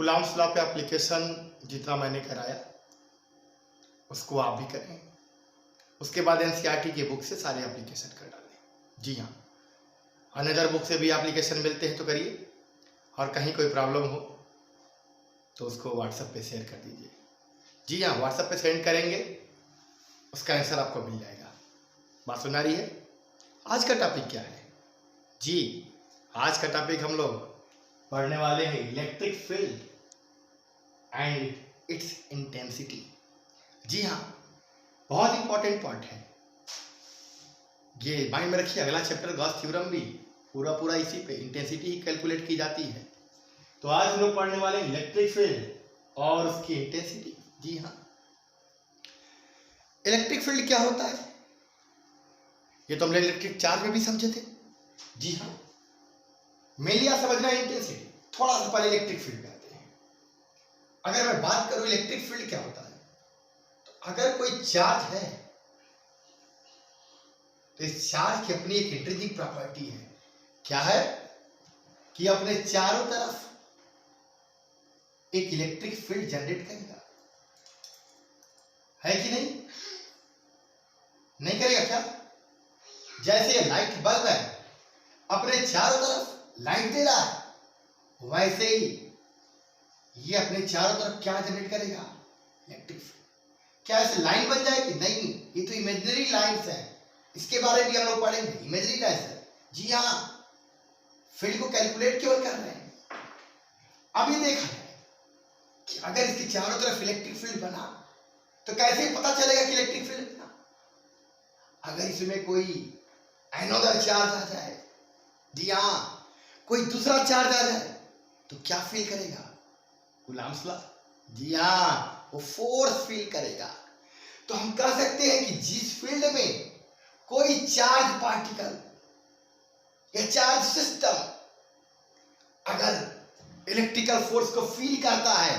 गुलाम्स law पे application जितना मैंने कराया उसको आप भी करें। उसके बाद एनसीईआरटी की बुक से सारे एप्लीकेशन कर डालें। जी हाँ, अनदर बुक से भी एप्लीकेशन मिलते हैं तो करिए, और कहीं कोई प्रॉब्लम हो तो उसको व्हाट्सएप पे शेयर कर दीजिए। जी हाँ, व्हाट्सएप पे सेंड करेंगे, उसका आंसर आपको मिल जाएगा। बात सुना रही है? आज का टॉपिक क्या है? जी, आज का टॉपिक हम लोग पढ़ने वाले हैं electric field and its intensity. जी हाँ, बहुत इंपॉर्टेंट पॉइंट है ये, माइंड में रखिए। अगला चैप्टर गॉस थ्योरम भी पूरा इसी पे इंटेंसिटी ही कैलकुलेट की जाती है। तो आज हम लोग पढ़ने वाले इलेक्ट्रिक फील्ड और उसकी इंटेंसिटी। जी हाँ, इलेक्ट्रिक फील्ड क्या होता है ये तो हम लोग इलेक्ट्रिक चार्ज में भी समझे थे। जी हाँ, मेनली आप समझना है इंटेंसिटी। थोड़ा सा पहले इलेक्ट्रिक फील्ड पे आते हैं। अगर मैं बात करूं इलेक्ट्रिक फील्ड क्या होता है, तो अगर कोई चार्ज है तो इस चार्ज की अपनी एक इंट्रिंसिक प्रॉपर्टी है। क्या है? कि अपने चारों तरफ एक इलेक्ट्रिक फील्ड जनरेट करेगा। है कि नहीं? नहीं करेगा क्या? जैसे ये लाइट बल्ब है, अपने चारों तरफ लाइट दे रहा है, वैसे ही ये अपने चारों तरफ क्या जनरेट करेगा? Electric field. क्या ऐसे लाइन बन जाएगी? नहीं, ये तो इमेजिनरी लाइन्स है। इसके बारे में भी हम लोग पढ़ेंगे। इमेजिनरी लाइन्स है। जी हाँ, फील्ड को कैलकुलेट क्यों कर रहे हैं? अब ये देखा है कि अगर इसके चारों तरफ इलेक्ट्रिक फील्ड बना तो कैसे पता चलेगा कि इलेक्ट्रिक फील्ड बना? अगर इसमें कोई एनोदर चार्ज आ जाए, जी हाँ, कोई दूसरा चार्ज आ जाए तो क्या फील करेगा? Coulomb's law. जी हाँ, वो फोर्स फील करेगा। तो हम कह सकते हैं कि जिस फील्ड में कोई चार्ज पार्टिकल या चार्ज सिस्टम अगर इलेक्ट्रिकल फोर्स को फील करता है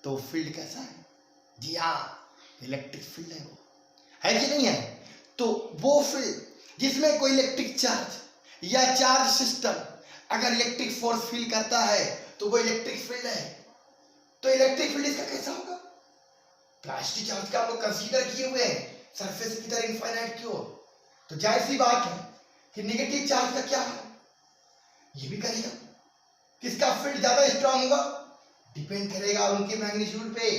तो फील्ड कैसा है? जी हाँ, इलेक्ट्रिक फील्ड है। वो है कि नहीं है? तो वो फील्ड जिसमें कोई इलेक्ट्रिक चार्ज या चार्ज सिस्टम अगर इलेक्ट्रिक फोर्स फील करता है तो वो इलेक्ट्रिक फील्ड है। तो इलेक्ट्रिक फील्ड इसका कैसा होगा? प्लास्टिक चार्ज का हम लोग कंसीडर किए हुए हैं, सरफेस की तरह इनफाइनाइट क्यों? तो जाहिर सी बात है कि नेगेटिव चार्ज का क्या है? ये भी करेगा। किसका फील्ड ज्यादा स्ट्रांग होगा? डिपेंड करेगा उनके मैग्नीट्यूड पे।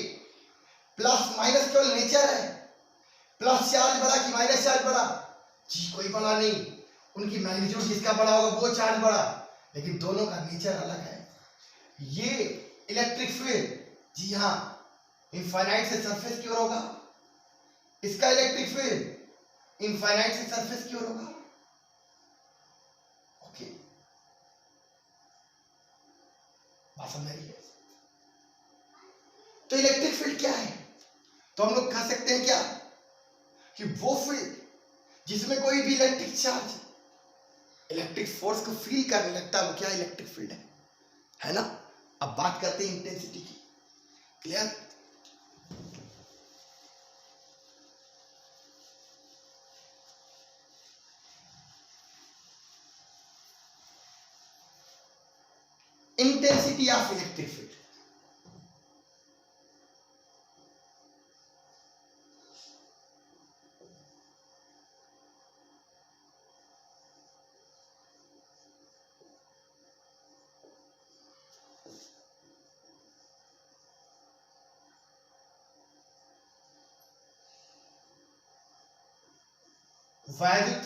प्लस माइनस केवल नेचर है। प्लस चार्ज बड़ा कि माइनस चार्ज बड़ा? जी कोई बड़ा नहीं, उनकी मैग्नीट्यूड जिसका बड़ा होगा वो चार्ज बड़ा, लेकिन दोनों का नेचर अलग है। ये इलेक्ट्रिक फील्ड, जी हाँ, इनफाइनाइट से सरफेस की ओर होगा। इसका इलेक्ट्रिक फील्ड इनफाइनाइट से सरफेस की ओर होगा। ओके, बात समझ रही है? तो इलेक्ट्रिक फील्ड क्या है? तो हम लोग कह सकते हैं क्या कि वो फील्ड जिसमें कोई भी इलेक्ट्रिक चार्ज इलेक्ट्रिक फोर्स को फील करने लगता है, वो क्या इलेक्ट्रिक फील्ड है ना? अब बात करते हैं इंटेंसिटी की। Clear? Intensity of electric field. वैद्युत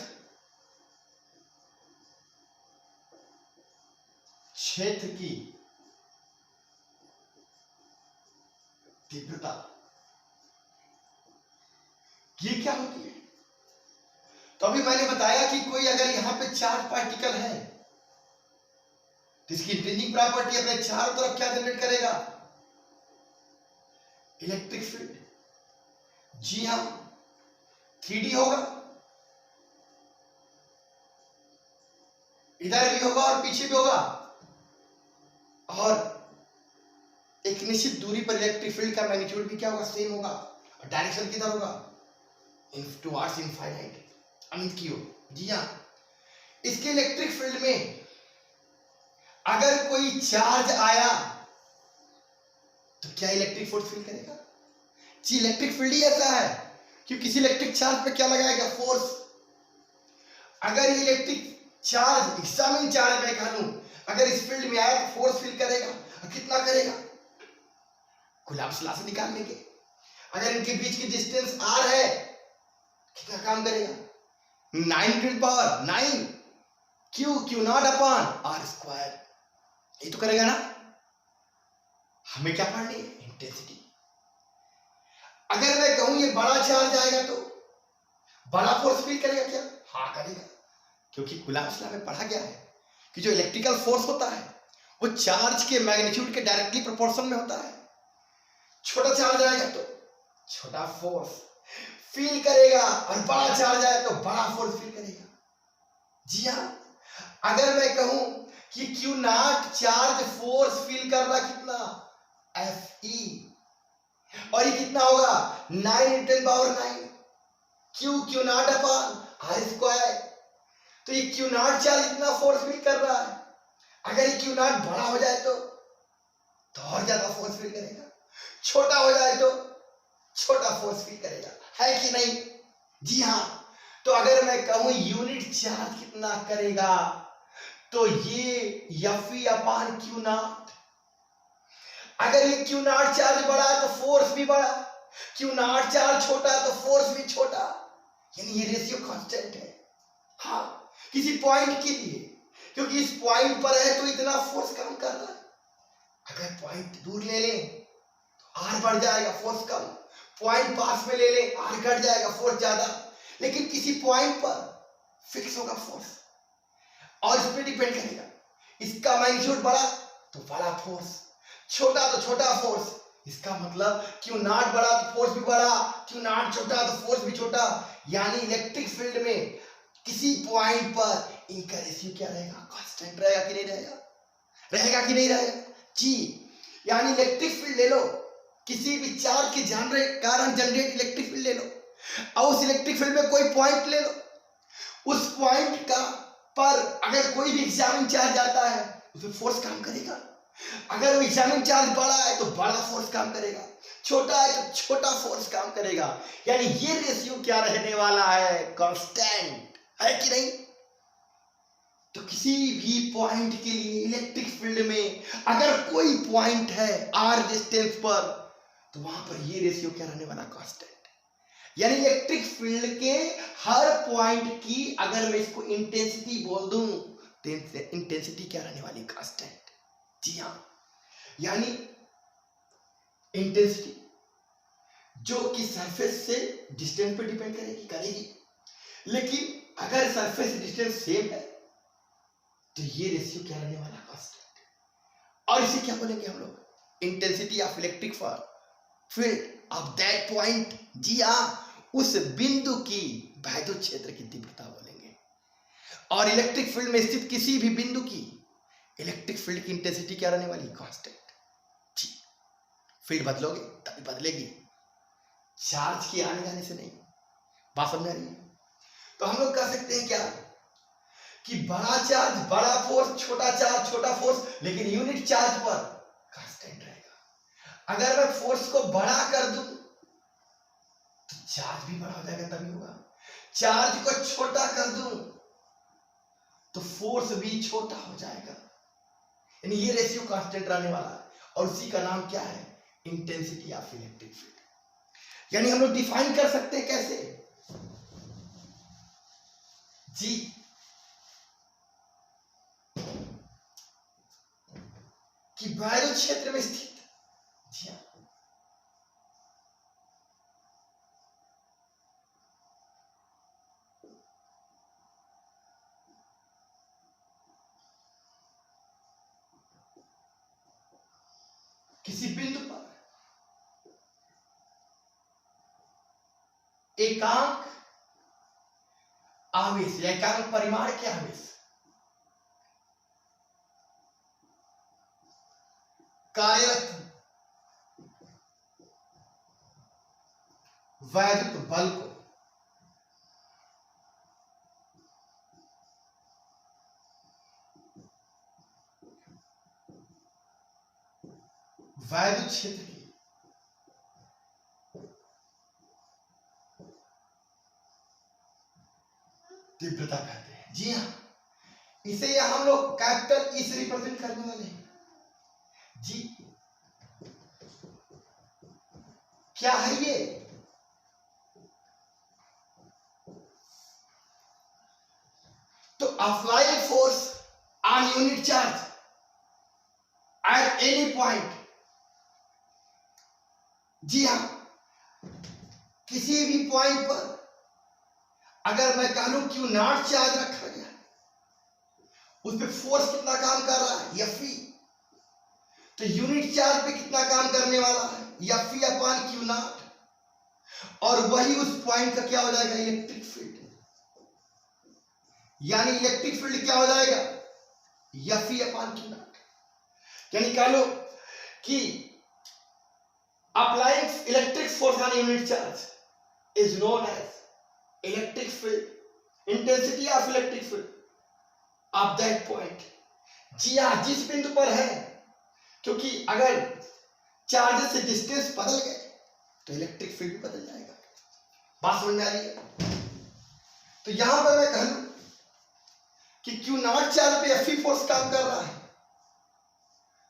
क्षेत्र की तीव्रता, ये क्या होती है? तो अभी मैंने बताया कि कोई अगर यहां पे चार्ज पार्टिकल है तो इसकी इंट्रिंसिक प्रॉपर्टी अपने चारों तरफ क्या जनरेट करेगा? Electric field. जी हां, 3D होगा, इधर भी होगा और पीछे भी होगा, और एक निश्चित दूरी पर इलेक्ट्रिक फील्ड का मैग्नीट्यूड भी क्या होगा? सेम होगा। और डायरेक्शन किधर होगा? टुवर्ड्स इनफाइनाइट, अनंत की ओर। जी हाँ, इसके इलेक्ट्रिक फील्ड में अगर कोई चार्ज आया तो क्या इलेक्ट्रिक फोर्स फील करेगा? जी इलेक्ट्रिक फील्ड ही ऐसा है कि किसी इलेक्ट्रिक चार्ज पे क्या लगाएगा? फोर्स। अगर ये इलेक्ट्रिक चार्ज एग्जामिन चार्ज में लूं, अगर इस फील्ड में आया तो फोर्स फील करेगा। और कितना करेगा? कुलम्ब्स लॉ से निकाल लेंगे। अगर इनके बीच की डिस्टेंस r है, कितना काम करेगा? 9 to the power 9 Q not upon r square. ये तो करेगा ना। हमें क्या पढ़नी है? इंटेंसिटी। अगर मैं कहूं ये बड़ा चार्ज आएगा तो बड़ा फोर्स फील करेगा क्या? हाँ करेगा, क्योंकि कुलम्ब्स लॉ में पढ़ा गया है कि जो इलेक्ट्रिकल फोर्स होता है वो चार्ज के मैग्नीट्यूड के डायरेक्टली प्रोपोर्शन में होता है। छोटा चार्ज आएगा तो छोटा फोर्स फील करेगा, और बड़ा चार्ज आए तो बड़ा फोर्स फील करेगा। जी हाँ, अगर मैं कहूं कि Q not charge force feel कर रहा कितना? Fe, और ये कितना होगा? 9 × 10⁹ Q not upon r square. तो ये क्यू नॉट चार्ज इतना फोर्स फील कर रहा है। अगर ये क्यू नॉट बड़ा हो जाए तो और ज्यादा फोर्स फील करेगा, छोटा हो जाए तो छोटा फोर्स फील करेगा, है कि नहीं? जी हाँ। तो अगर मैं कहूं यूनिट चार्ज कितना करेगा, तो ये Fe अपॉन क्यू नॉट। अगर ये क्यू नॉट चार्ज बड़ा है तो फोर्स भी बड़ा, क्यू नॉट चार्ज छोटा है तो फोर्स भी छोटा, यानी ये रेशियो कांस्टेंट है। हाँ, किसी पॉइंट के लिए, क्योंकि इस पॉइंट पर है तो इतना फोर्स काम कर रहा है। अगर पॉइंट दूर ले लें तो r बढ़ जाएगा, फोर्स कम। पॉइंट पास में ले लें, r घट जाएगा, फोर्स ज्यादा। लेकिन किसी पॉइंट पर फिक्स होगा फोर्स, और इस पे डिपेंड करेगा। इसका मैग्नीट्यूड बड़ा तो बड़ा फोर्स, छोटा तो छोटा फोर्स। इसका मतलब क्यू नॉट बड़ा तो फोर्स भी बड़ा, क्यू नॉट छोटा तो फोर्स भी छोटा। यानी इलेक्ट्रिक फील्ड में किसी पॉइंट पर इनका रेशियो क्या रहेगा? कांस्टेंट रहेगा कि नहीं रहेगा? रहेगा कि नहीं रहेगा? जी, यानी इलेक्ट्रिक फील्ड ले लो, किसी भी चार्ज के कारण जनरेट इलेक्ट्रिक फील्ड ले लो, और उस इलेक्ट्रिक फील्ड में कोई पॉइंट ले लो। उस पॉइंट का पर अगर कोई भी एग्जामिन चार्ज आता है, उसमें फोर्स काम करेगा। अगर वो एग्जामिन चार्ज बड़ा है तो बड़ा फोर्स काम करेगा, छोटा है तो छोटा फोर्स काम करेगा। यानी ये रेशियो क्या रहने वाला है? कांस्टेंट, है कि नहीं? तो किसी भी पॉइंट के लिए इलेक्ट्रिक फील्ड में अगर कोई पॉइंट है r डिस्टेंस पर, तो वहां पर ये रेशियो क्या रहने वाला? कांस्टेंट। यानी इलेक्ट्रिक फील्ड के हर पॉइंट की अगर मैं इसको इंटेंसिटी बोल दूं तो इंटेंसिटी क्या रहने वाली? कांस्टेंट। जी हाँ, यानी इंटेंसिटी जो कि सरफेस से डिस्टेंस पे डिपेंड करेगी, लेकिन अगर सरफेस डिस्टेंस सेम है तो ये रेशियो क्या रहने वाला? कांस्टेंट। और इसे क्या बोलेंगे हम लोग? Intensity of electric field of that point. जी हाँ, उस बिंदु की वैद्युत क्षेत्र की तीव्रता बोलेंगे। और इलेक्ट्रिक फील्ड में स्थित किसी भी बिंदु की इलेक्ट्रिक फील्ड की इंटेंसिटी क्या रहने वाली? कांस्टेंट। जी, फील्ड बदलोगे तभी बदलेगी, चार्ज के आने जाने से नहीं। बात समझ आ रही है? तो हम लोग कह सकते हैं क्या कि बड़ा चार्ज बड़ा फोर्स, छोटा चार्ज छोटा फोर्स, लेकिन यूनिट चार्ज पर कांस्टेंट रहेगा। अगर मैं फोर्स को बड़ा कर दूं तो चार्ज भी बड़ा हो जाएगा, तभी होगा। चार्ज को छोटा कर दूं तो फोर्स भी छोटा हो जाएगा। यानी ये रेशियो कांस्टेंट रहने वाला है, और उसी का नाम क्या है? Intensity of electric field. यानी हम लोग डिफाइन कर सकते हैं कैसे? जी, कि वैद्युत क्षेत्र में स्थित, जी हाँ, किसी बिंदु पर एकांक आवेश या एकांक परिमाण के आवेश कार्यरत वैद्युत बल को वैद्युत क्षेत्र की तीव्रता कहते हैं। जी हाँ, इसे या हम लोग कैपिटल ई से रिप्रेजेंट करने वाले हैं। जी क्या है ये? तो applying force on unit charge at any point. जी हाँ, किसी भी पॉइंट पर अगर मैं कह लूं क्यू नॉट चार्ज रखा गया, उस पर फोर्स कितना काम कर रहा है? F E. तो यूनिट चार्ज पे कितना काम करने वाला है? F E upon Q naught. और वही उस पॉइंट का क्या हो जाएगा? Electric field. यानी इलेक्ट्रिक फील्ड क्या हो जाएगा? F E upon Q naught. यानी कह लो कि applying electric force on unit charge is known as electric field, intensity of electric field of that point. जी हाँ, जिस बिंदु पर है, क्योंकि अगर चार्जेस से डिस्टेंस बदल गए तो इलेक्ट्रिक फील्ड बदल जाएगा। बात समझ में आ रही है? तो यहां पर मैं कह लूं कि क्यू नॉट चार्ज पे एफ ई फोर्स काम कर रहा है,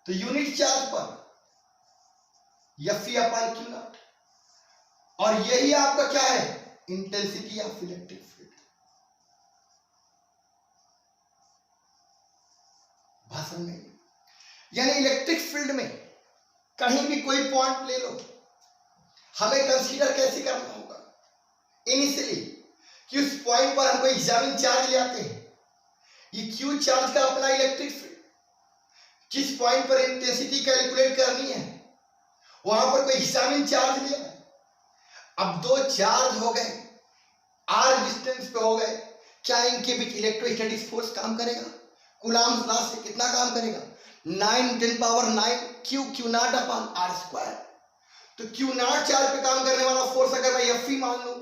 तो यूनिट चार्ज पर F E upon Q naught, और यही आपका क्या है? Intensity of electric field. भाषण में यानी इलेक्ट्रिक फील्ड में कहीं भी कोई पॉइंट ले लो, हमें कंसीडर कैसे करना होगा? इनिशियली कि उस पॉइंट पर हम कोई एग्जामिन चार्ज ले आते हैं, ये क्यू चार्ज का अपना इलेक्ट्रिक फील्ड, जिस पॉइंट पर इंटेंसिटी कैलकुलेट करनी है वहां पर कोई एग्जामिन चार्ज लिया। अब दो चार्ज हो गए, आर डिस्टेंस पे हो गए, क्या इनके बीच इलेक्ट्रोस्टैटिक फोर्स काम करेगा? कूलॉम्स लॉ से कितना काम करेगा? 9 × 10⁹ Q not upon R square. तो क्यू नॉट चार्ज पे काम करने वाला फोर्स अगर मैं एफ ई मान लूं,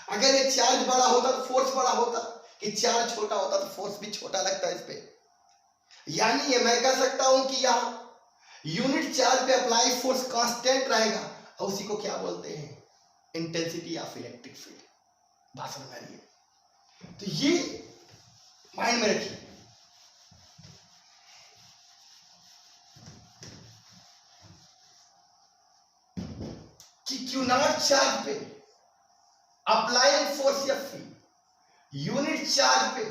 अगर ये चार्ज बड़ा होता तो फोर्स बड़ा होता, कि चार्ज छोटा होता तो फोर्स भी छोटा लगता है इस पे। यानी ये मैं कह सकता हूं कि यहां यूनिट चार्ज पे अप्लाई फोर्स कांस्टेंट रहेगा, और उसी को क्या बोलते हैं? Intensity of electric field. बात समझ में आ रही है? तो ये माइंड में रखिए। कि क्यू नॉट चार्ज पे applying force F E, unit charge पे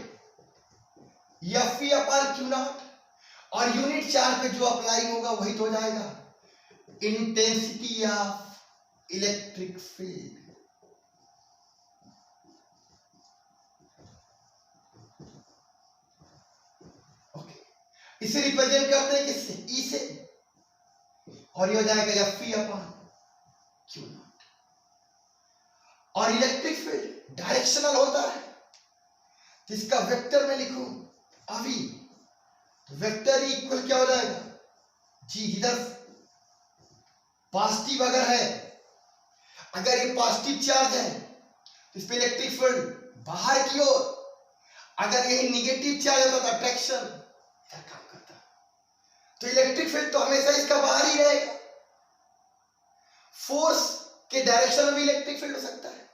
F E upon Q naught, और यूनिट चार्ज पे जो अप्लाइंग होगा वही तो हो जाएगा intensity of electric field. Okay, इसे रिप्रेजेंट करते हैं किससे? ई से, और ये हो जाएगा F E upon Q naught. और इलेक्ट्रिक फील्ड डायरेक्शनल होता है, तो इसका वेक्टर में लिखूं अभी, तो वेक्टर इक्वल क्या हो जाएगा? जी, इधर पॉजिटिव अगर है, अगर ये पॉजिटिव चार्ज है तो इस पे इलेक्ट्रिक फील्ड बाहर की ओर, अगर ये नेगेटिव चार्ज होता तो अट्रैक्शन इधर काम करता, तो इलेक्ट्रिक फील्ड तो हमेशा इसका बाहर ही रहेगा। फोर्स के डायरेक्शन में भी इलेक्ट्रिक फील्ड हो सकता है,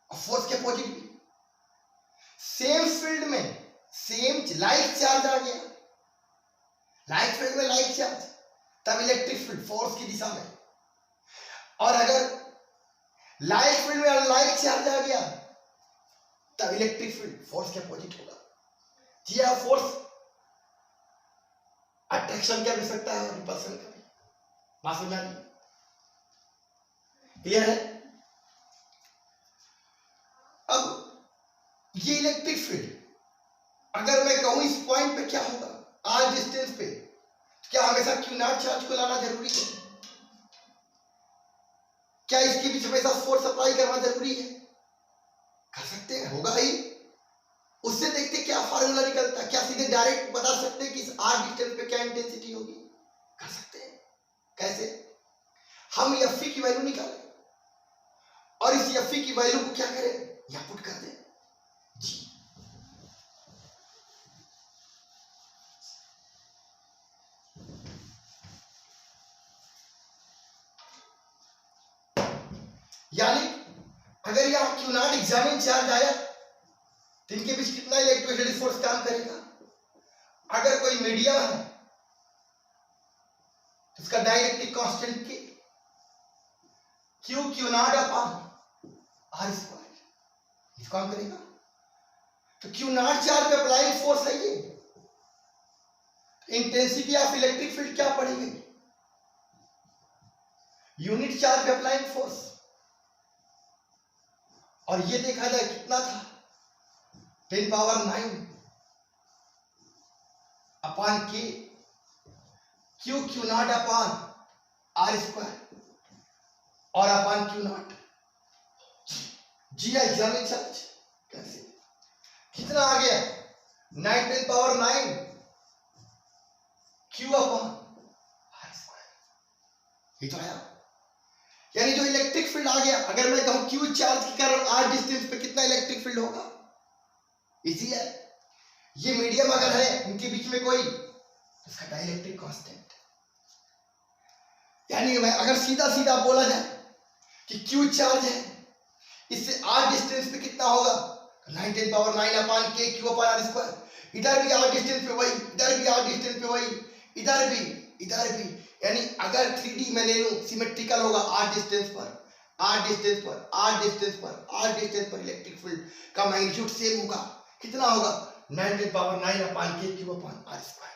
और फोर्स के अपोजिट भी। सेम फील्ड में सेम लाइक चार्ज आ गया, लाइक फील्ड में लाइक चार्ज, तब इलेक्ट्रिक फील्ड फोर्स की दिशा में। और अगर लाइक फील्ड में अनलाइक चार्ज आ गया, तब इलेक्ट्रिक फील्ड फोर्स के अपोजिट होगा। जी हाँ, फोर्स अट्रैक्शन का भी सकता है और रिपल्शन का भी। बात समझ आ रही है? क्लियर है? अब ये इलेक्ट्रिक फील्ड अगर मैं कहूं इस पॉइंट पे क्या होगा, आर डिस्टेंस पे, तो क्या हमेशा क्यू नॉट चार्ज को लाना जरूरी है? क्या इसके बीच हमेशा फोर्स अप्लाई करना जरूरी है? कर सकते हैं, होगा ही। उससे देखते क्या फार्मूला निकलता है, क्या सीधे डायरेक्ट बता सकते हैं कि इस आर डिस्टेंस पे क्या इंटेंसिटी होगी? कर सकते हैं। कैसे? हम एफ ई की वैल्यू निकालें और इस एफ ई की वैल्यू को क्या करें? यहां पुट कर दें। जी, यानी अगर यहां क्यू नॉट एग्जामिन चार्ज आया तो इनके बीच कितना इलेक्ट्रोस्टैटिक फोर्स काम करेगा? अगर कोई मीडियम है तो उसका dielectric constant K Q not upon R square इसको काम करेगा। तो क्यू नॉट चार्ज पे अप्लाइंग फोर्स है ये, इंटेंसिटी ऑफ इलेक्ट्रिक फील्ड क्या पड़ेगी? यूनिट चार्ज पे अप्लाइंग फोर्स। और ये देखा जाए कितना था 10 power 9 upon K Q not upon R square और अपॉन क्यू नॉट जी एग्जाम चार्ज कैसे कितना आ गया 9 10 power 9 Q upon R square ये तो आया। यानी जो इलेक्ट्रिक फील्ड आ गया, अगर मैं कहूं क्यू चार्ज के कारण आर डिस्टेंस पे कितना इलेक्ट्रिक फील्ड होगा, इजी है। ये मीडियम अगर है उनके बीच में कोई इसका डाइलेक्ट्रिक कांस्टेंट, यानी अगर सीधा सीधा बोला जाए कि क्यू चार्ज है इससे आर डिस्टेंस पे कितना होगा 9 10 power 9 upon K Q upon R square. इधर भी आर डिस्टेंस पे वही, इधर भी आर डिस्टेंस पे वही, इधर भी। यानी अगर 3D में ले लूं सिमेट्रिकल होगा आर डिस्टेंस पर इलेक्ट्रिक फील्ड का मैग्नीट्यूड सेम होगा। कितना होगा 9 10 power 9 upon K Q upon R square.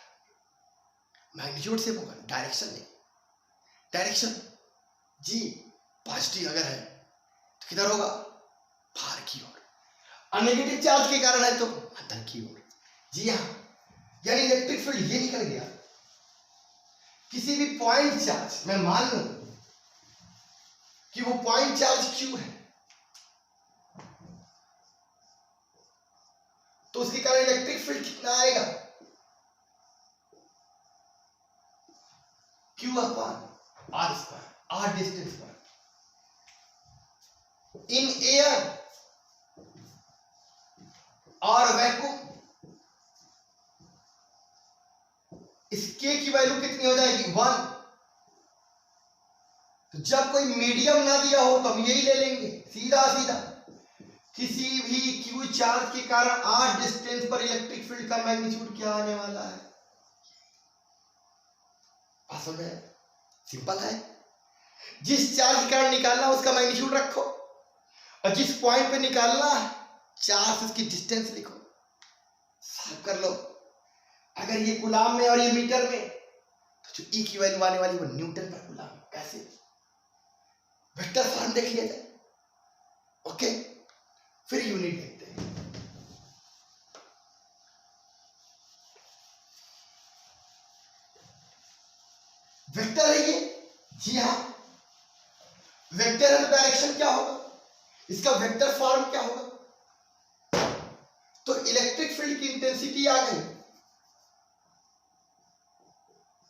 Magnitude same होगा, डायरेक्शन नहीं। डायरेक्शन जी पॉजिटिव अगर है तो किधर होगा बाहर की ओर, और नेगेटिव चार्ज के कारण है तो अंदर की ओर। जी हाँ, यानी इलेक्ट्रिक फील्ड ये निकल गया। किसी भी पॉइंट चार्ज मैं मान लूं कि वो पॉइंट चार्ज क्यू है, तो उसके कारण इलेक्ट्रिक फील्ड कितना आएगा Q upon R square, R distance पर। इन एयर और वैक्यूम इसके की वैल्यू कितनी हो जाएगी 1। तो जब कोई मीडियम ना दिया हो तो हम यही ले लेंगे सीधा सीधा, किसी भी क्यू चार्ज के कारण आर डिस्टेंस पर इलेक्ट्रिक फील्ड का मैग्नीट्यूड क्या आने वाला है। समझ में सिंपल है। जिस चार्ज के कारण निकालना उसका मैग्नीट्यूड रखो, और जिस पॉइंट पे निकालना चार्ज से उसकी डिस्टेंस लिखो, साफ कर लो। अगर ये कूलाम में और ये मीटर में, तो जो ई की वैल्यू आने वाली वो न्यूटन पर कूलाम। कैसे वेक्टर फॉर्म देख लिया जाए। ओके, फिर यूनिट देखते हैं। वेक्टर है ये, जी हाँ। वेक्टर एंड डायरेक्शन क्या होगा, इसका वेक्टर फॉर्म क्या होगा। तो इलेक्ट्रिक फील्ड की इंटेंसिटी आ गई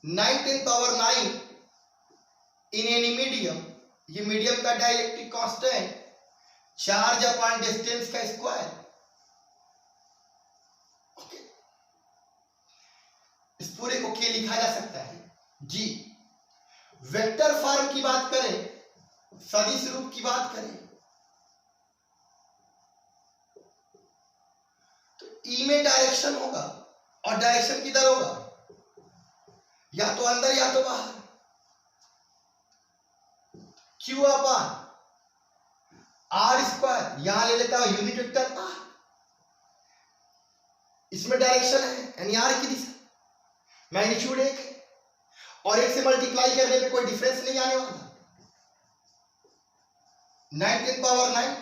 9 10 पावर 9 इन एनी मीडियम। ये मीडियम का dielectric constant charge upon distance का स्क्वायर। ओके, इस पूरे को के लिखा जा सकता है जी। वेक्टर फॉर्म की बात करें, सदिश रूप की बात करें, तो ई में डायरेक्शन होगा, और डायरेक्शन किधर होगा, या तो अंदर या तो बाहर। क्यू अपॉन आर स्क्वायर, यहां ले लेता हूं यूनिट वेक्टर आर, इसमें डायरेक्शन है यानी आर की दिशा, मैग्नीट्यूड 1 है, और 1 से मल्टीप्लाई करने पे कोई डिफरेंस नहीं आने वाला। 9 10 power 9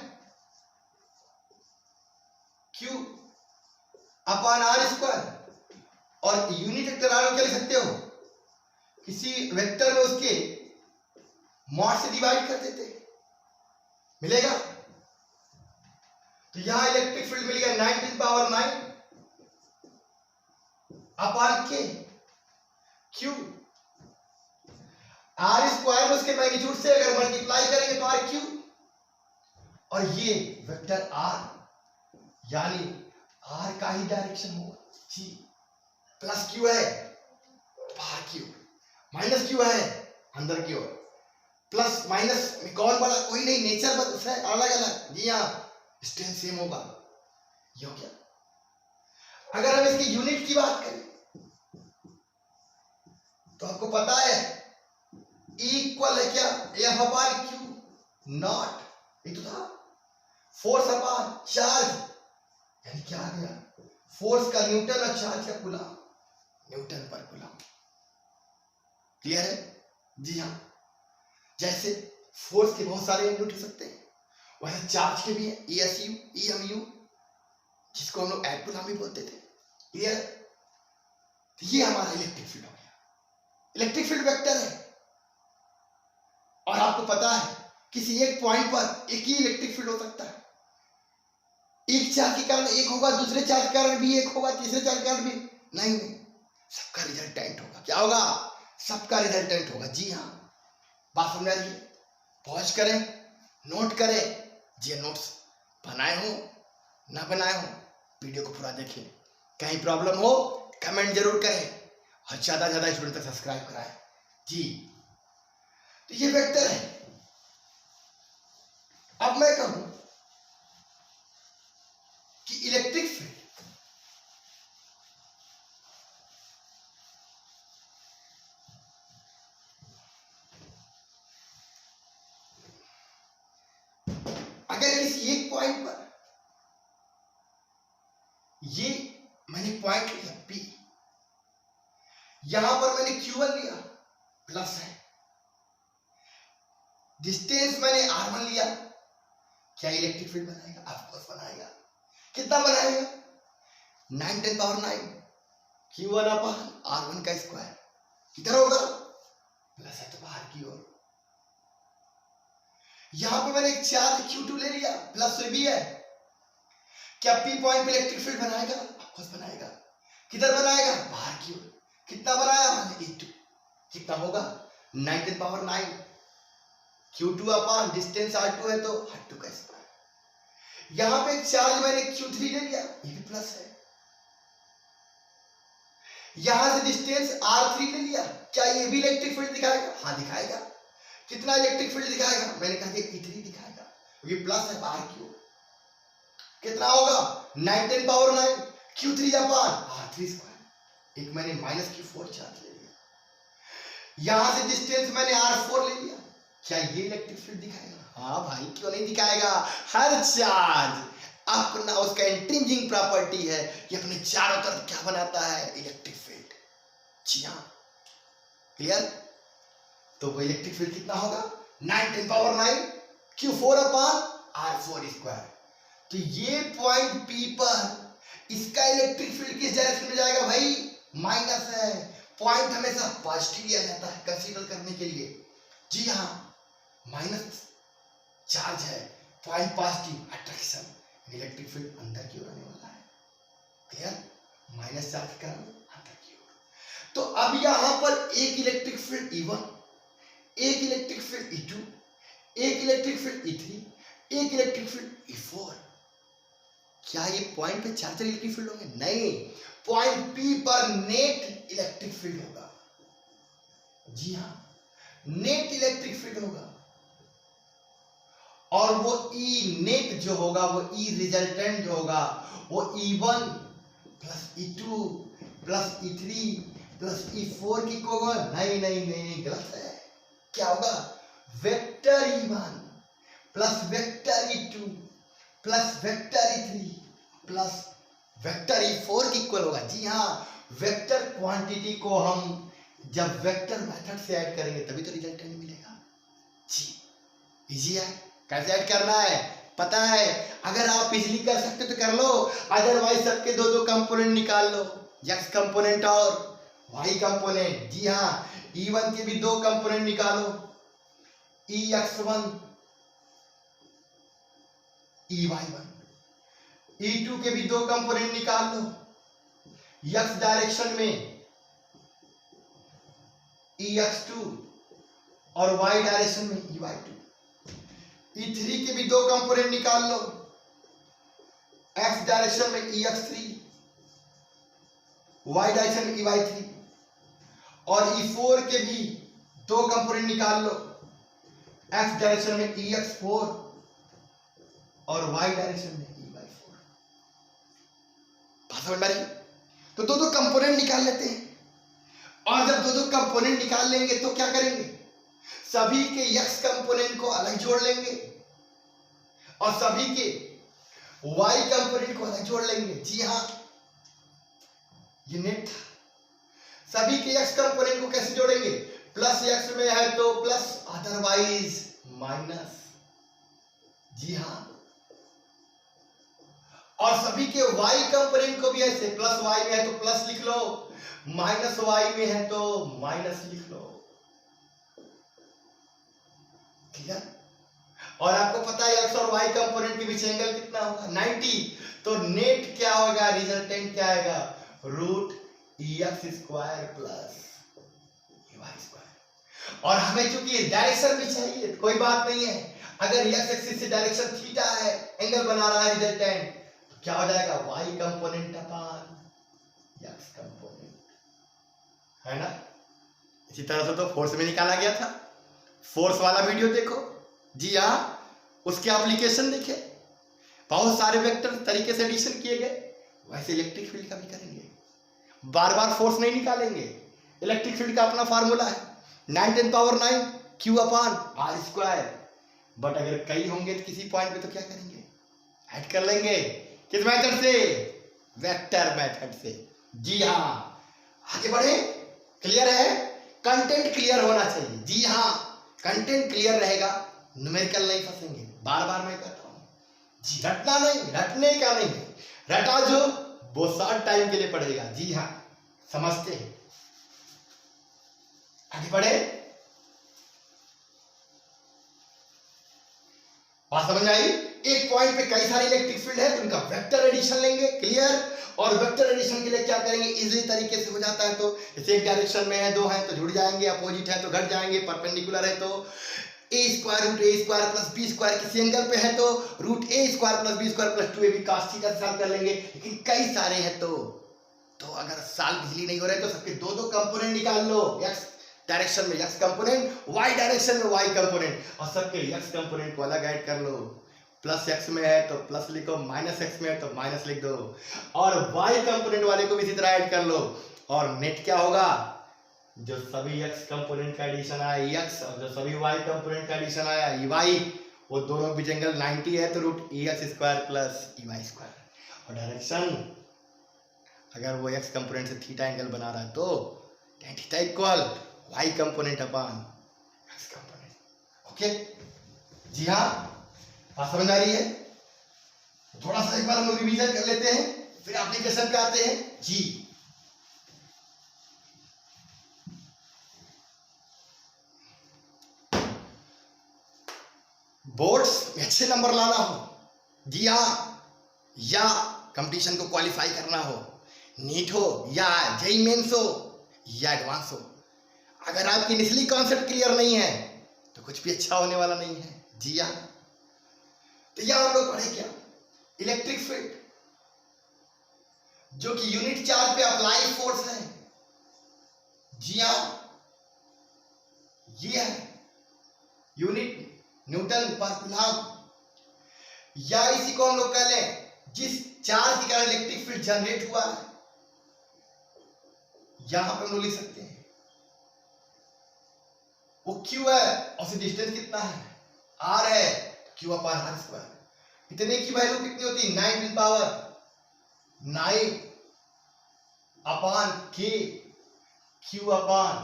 Q upon R square, और यूनिट वेक्टर आर क्या लिख सकते हो, किसी वेक्टर में उसके मॉड से डिवाइड कर देते मिलेगा। तो यहां इलेक्ट्रिक फील्ड मिल गया 9 10 power 9 upon K Q R square में उसके मैग्नीट्यूड से अगर मल्टीप्लाई करेंगे तो आर क्यू, और ये वेक्टर आर यानी आर का ही डायरेक्शन होगा जी। प्लस क्यू है बाहर की ओर, माइनस क्यू है अंदर की ओर। प्लस माइनस में कौन बड़ा, कोई नहीं, नेचर बस है अलग अलग। जी हाँ, डिस्टेंस सेम होगा। ये हो गया। अगर हम इसकी यूनिट की बात करें तो आपको पता है इक्वल है क्या, एफ अपान क्यू नॉट, ये तो था फोर्स अपान चार्ज, यानी क्या आ गया, फोर्स का न्यूटन और चार्ज का कूलम, न्यूटन पर कूलम। क्लियर है? जी हाँ। जैसे फोर्स के बहुत सारे यूनिट हो सकते हैं, वैसे चार्ज के भी है, ESU, EMU, जिसको हम लोग एटम भी बोलते थे। क्लियर? ये हमारा इलेक्ट्रिक फील्ड हो गया। इलेक्ट्रिक फील्ड वेक्टर है, और आपको पता है किसी एक पॉइंट पर एक ही इलेक्ट्रिक फील्ड हो सकता है। एक चार्ज के कारण एक होगा, दूसरे चार्ज के कारण भी एक होगा, तीसरे चार्ज के कारण भी नहीं, सबका रिजल्टेंट होगा। क्या होगा? सबका रिजल्टेंट होगा। जी हाँ, बात समझ रही है? पॉज करें, नोट करें, ये नोट्स बनाए हो ना बनाए हो, वीडियो को पूरा देखें। कहीं प्रॉब्लम हो कमेंट जरूर करें, और ज्यादा से ज्यादा स्टूडेंट तक सब्सक्राइब कराएं। जी, तो ये वेक्टर है। अब मैं कहूं कि इलेक्ट्रिक फील्ड अगर किसी एक पॉइंट पर, ये मैंने पॉइंट लिया P, यहां पर मैंने Q1 लिया, प्लस है, डिस्टेंस मैंने R1 लिया, क्या इलेक्ट्रिक फील्ड बनाएगा? ऑफकोर्स बनाएगा। कितना बनाएगा? 9 10 पावर 9 Q1 अपॉन R1 का स्क्वायर। किधर होगा? प्लस है तो बाहर की ओर। यहां पे मैंने एक चार्ज Q2 ले लिया, प्लस भी है, क्या P पॉइंट पे इलेक्ट्रिक फील्ड बनाएगा? ऑफकोर्स बनाएगा। किधर बनाएगा? बाहर की ओर। कितना बनाया मैंने? 2। कितना होगा? 9 10 power 9 Q2 upon distance R2 है तो R2 का स्क्वायर। यहां पे चार्ज मैंने Q3 ले लिया, ये भी प्लस है। यहां से डिस्टेंस R3 ले लिया, क्या ये भी इलेक्ट्रिक फील्ड दिखाएगा? हाँ दिखाएगा। कितना इलेक्ट्रिक फील्ड दिखाएगा? मैंने कहा कि E3 दिखाएगा, ये प्लस है बाहर की ओर। कितना होगा? 9 10 power 9 Q3 upon R3 square. एक मैंने माइनस Q4 चार्ज ले लिया, यहां से डिस्टेंस मैंने R4 ले लिया, क्या ये इलेक्ट्रिक फील्ड दिखाएगा? हाँ भाई, क्यों नहीं दिखाएगा? हर चार्ज अपना उसका इंट्रिंसिक प्रॉपर्टी है, ये अपने चारों तरफ क्या बनाता है? Electric field. जी हाँ, क्लियर? तो वो इलेक्ट्रिक फील्ड कितना होगा? 9 10 power 9 Q4 upon R4 square. तो ये पॉइंट P पर इसका इलेक्ट्रिक फील्ड किस डायरेक्शन में जाएगा भाई? माइनस है। पॉइंट हमेशा पॉजिटिव लिया जाता है कंसीडर करने के लिए। जी हाँ, माइनस चार्ज है, point positive, attraction, electric field अंदर की ओर आने वाला है। क्लियर? माइनस चार्ज के कारण अंदर की ओर। तो अब यहां पर एक इलेक्ट्रिक फील्ड E1, एक इलेक्ट्रिक फील्ड E2, एक इलेक्ट्रिक फील्ड E3, एक इलेक्ट्रिक फील्ड E4। क्या ये पॉइंट पे चार इलेक्ट्रिक फील्ड होंगे? नहीं, पॉइंट P पर नेट इलेक्ट्रिक फील्ड होगा। जी हाँ, नेट इलेक्ट्रिक फील्ड होगा, और वो E नेट जो होगा, वो E रिजल्टेंट जो होगा, वो E1 plus E2 plus E3 plus E4 की होगा। नहीं नहीं नहीं, गलत है। क्या होगा? Vector E1 plus vector E2 plus vector E3 plus vector E4 की इक्वल होगा। जी हाँ, वेक्टर क्वांटिटी को हम जब वेक्टर मेथड से ऐड करेंगे तभी तो रिजल्टेंट मिलेगा। जी, इजी है। कैसे ऐड करना है पता है? अगर आप इजीली कर सकते तो कर लो, अदरवाइज सबके दो दो कंपोनेंट निकाल लो, x कंपोनेंट और y कंपोनेंट। जी हाँ, E1 के भी दो कंपोनेंट निकालो, EX1 EY1। E2 के भी दो कंपोनेंट निकाल लो, x डायरेक्शन में EX2 और y डायरेक्शन में EY2। E3 के भी दो कंपोनेंट निकाल लो, x डायरेक्शन में EX3, y डायरेक्शन में EY3। और E4 के भी दो कंपोनेंट निकाल लो, x डायरेक्शन में EX4 और y डायरेक्शन में EY4। बात समझ में आ रही है? तो दो दो कंपोनेंट निकाल लेते हैं, और जब दो दो कंपोनेंट निकाल लेंगे तो क्या करेंगे, सभी के x कंपोनेंट को अलग जोड़ लेंगे और सभी के y कंपोनेंट को अलग जोड़ लेंगे। जी हाँ, ये नेट था। सभी के x कंपोनेंट को कैसे जोड़ेंगे, प्लस x में है तो प्लस, अदरवाइज माइनस। जी हाँ, और सभी के y कंपोनेंट को भी ऐसे, प्लस y में है तो प्लस लिख लो, माइनस y में है तो माइनस लिख लो। क्लियर? और आपको पता है x और y कंपोनेंट के बीच एंगल कितना होगा, 90। तो नेट क्या होगा, रिजल्टेंट क्या आएगा, root X square plus Y square. और हमें चूंकि डायरेक्शन भी चाहिए, कोई बात नहीं है, अगर एक्स एक्सिस से डायरेक्शन थीटा है, एंगल बना रहा है रिजल्टेंट, तो क्या हो जाएगा, Y component upon X component, है ना। इसी तरह से तो फोर्स में निकाला गया था, फोर्स वाला वीडियो देखो। जी हाँ, उसके एप्लीकेशन देखे, बहुत सारे वेक्टर तरीके से एडिशन किए गए। वैसे इलेक्ट्रिक फील्ड का भी करेंगे, बार बार फोर्स नहीं निकालेंगे। इलेक्ट्रिक फील्ड का अपना फार्मूला है 9 Q upon R square. But अगर कई होंगे तो किसी पॉइंट पे तो क्या करेंगे, ऐड कर लेंगे। किस मेथड से, वेक्टर मेथड से। जी हाँ, आगे बढ़े। क्लियर है, कंटेंट क्लियर होना चाहिए। जी हाँ, कंटेंट क्लियर रहेगा, न्यूमेरिकल नहीं फंसेंगे। बार बार मैं कहता हूं जी, रटना नहीं, रटने का नहीं है, रटा जो वो शॉर्ट टाइम के लिए पड़ेगा। जी हाँ, समझते हैं, आगे बढ़े। बात समझ आई। एक पॉइंट पे कई सारे इलेक्ट्रिक फील्ड है, तो उनका वेक्टर एडिशन लेंगे। क्लियर? और वेक्टर एडिशन के लिए क्या करेंगे, इजी तरीके से हो जाता है। तो जैसे एक डायरेक्शन में है, दो है तो जुड़ जाएंगे, अपोजिट है तो घट जाएंगे, परपेंडिकुलर है तो A square root A square plus B square, किसी एंगल पे है तो root A square plus B square plus 2ab cos theta से सॉल्व कर लेंगे। लेकिन कई सारे हैं तो अगर सॉल्व इजीली नहीं हो रहे तो सबके दो दो कंपोनेंट निकाल लो। एक्स डायरेक्शन में एक्स कंपोनेंट, वाई डायरेक्शन में वाई कंपोनेंट, और सबके एक्स कंपोनेंट को अलग ऐड कर लो। प्लस एक्स में है तो प्लस लिखो, माइनस एक्स में है तो माइनस लिख दो, और वाई कंपोनेंट वाले को भी इसी तरह ऐड कर लो। और नेट क्या होगा, जो सभी x कंपोनेंट का एडिशन आया x, और जो सभी y कंपोनेंट का एडिशन आया y, वो दोनों बीच एंगल 90 है तो root X square plus Y square. और डायरेक्शन अगर वो x कंपोनेंट से थीटा एंगल बना रहा है तो tan theta equal y component upon x component. Okay, जी हाँ, बात समझ आ रही है। थोड़ा सा एक बार हम रिवीजन कर लेते हैं, फिर एप्लीकेशन पे आते हैं। जी, बोर्ड्स में अच्छे नंबर लाना हो, जी हाँ, या कंपटीशन को क्वालिफाई करना हो, नीट हो या जेईई मेंस हो या एडवांस हो, अगर आपकी निचली कॉन्सेप्ट क्लियर नहीं है तो कुछ भी अच्छा होने वाला नहीं है। जी हाँ, तो यहां हम लोग पढ़े क्या, इलेक्ट्रिक फील्ड जो कि यूनिट चार्ज पे अप्लाई फोर्स है। जी हाँ, ये है यूनिट न्यूटन पर कूलम, या इसी को हम लोग कह लें जिस चार्ज के कारण इलेक्ट्रिक फील्ड जनरेट हुआ है। यहां पर हम लोग लिख सकते हैं वो Q है और उससे डिस्टेंस कितना है, R है, Q अपॉन R स्क्वायर। इतने की वैल्यू कितनी होती है, 9 to power 9 upon K, Q upon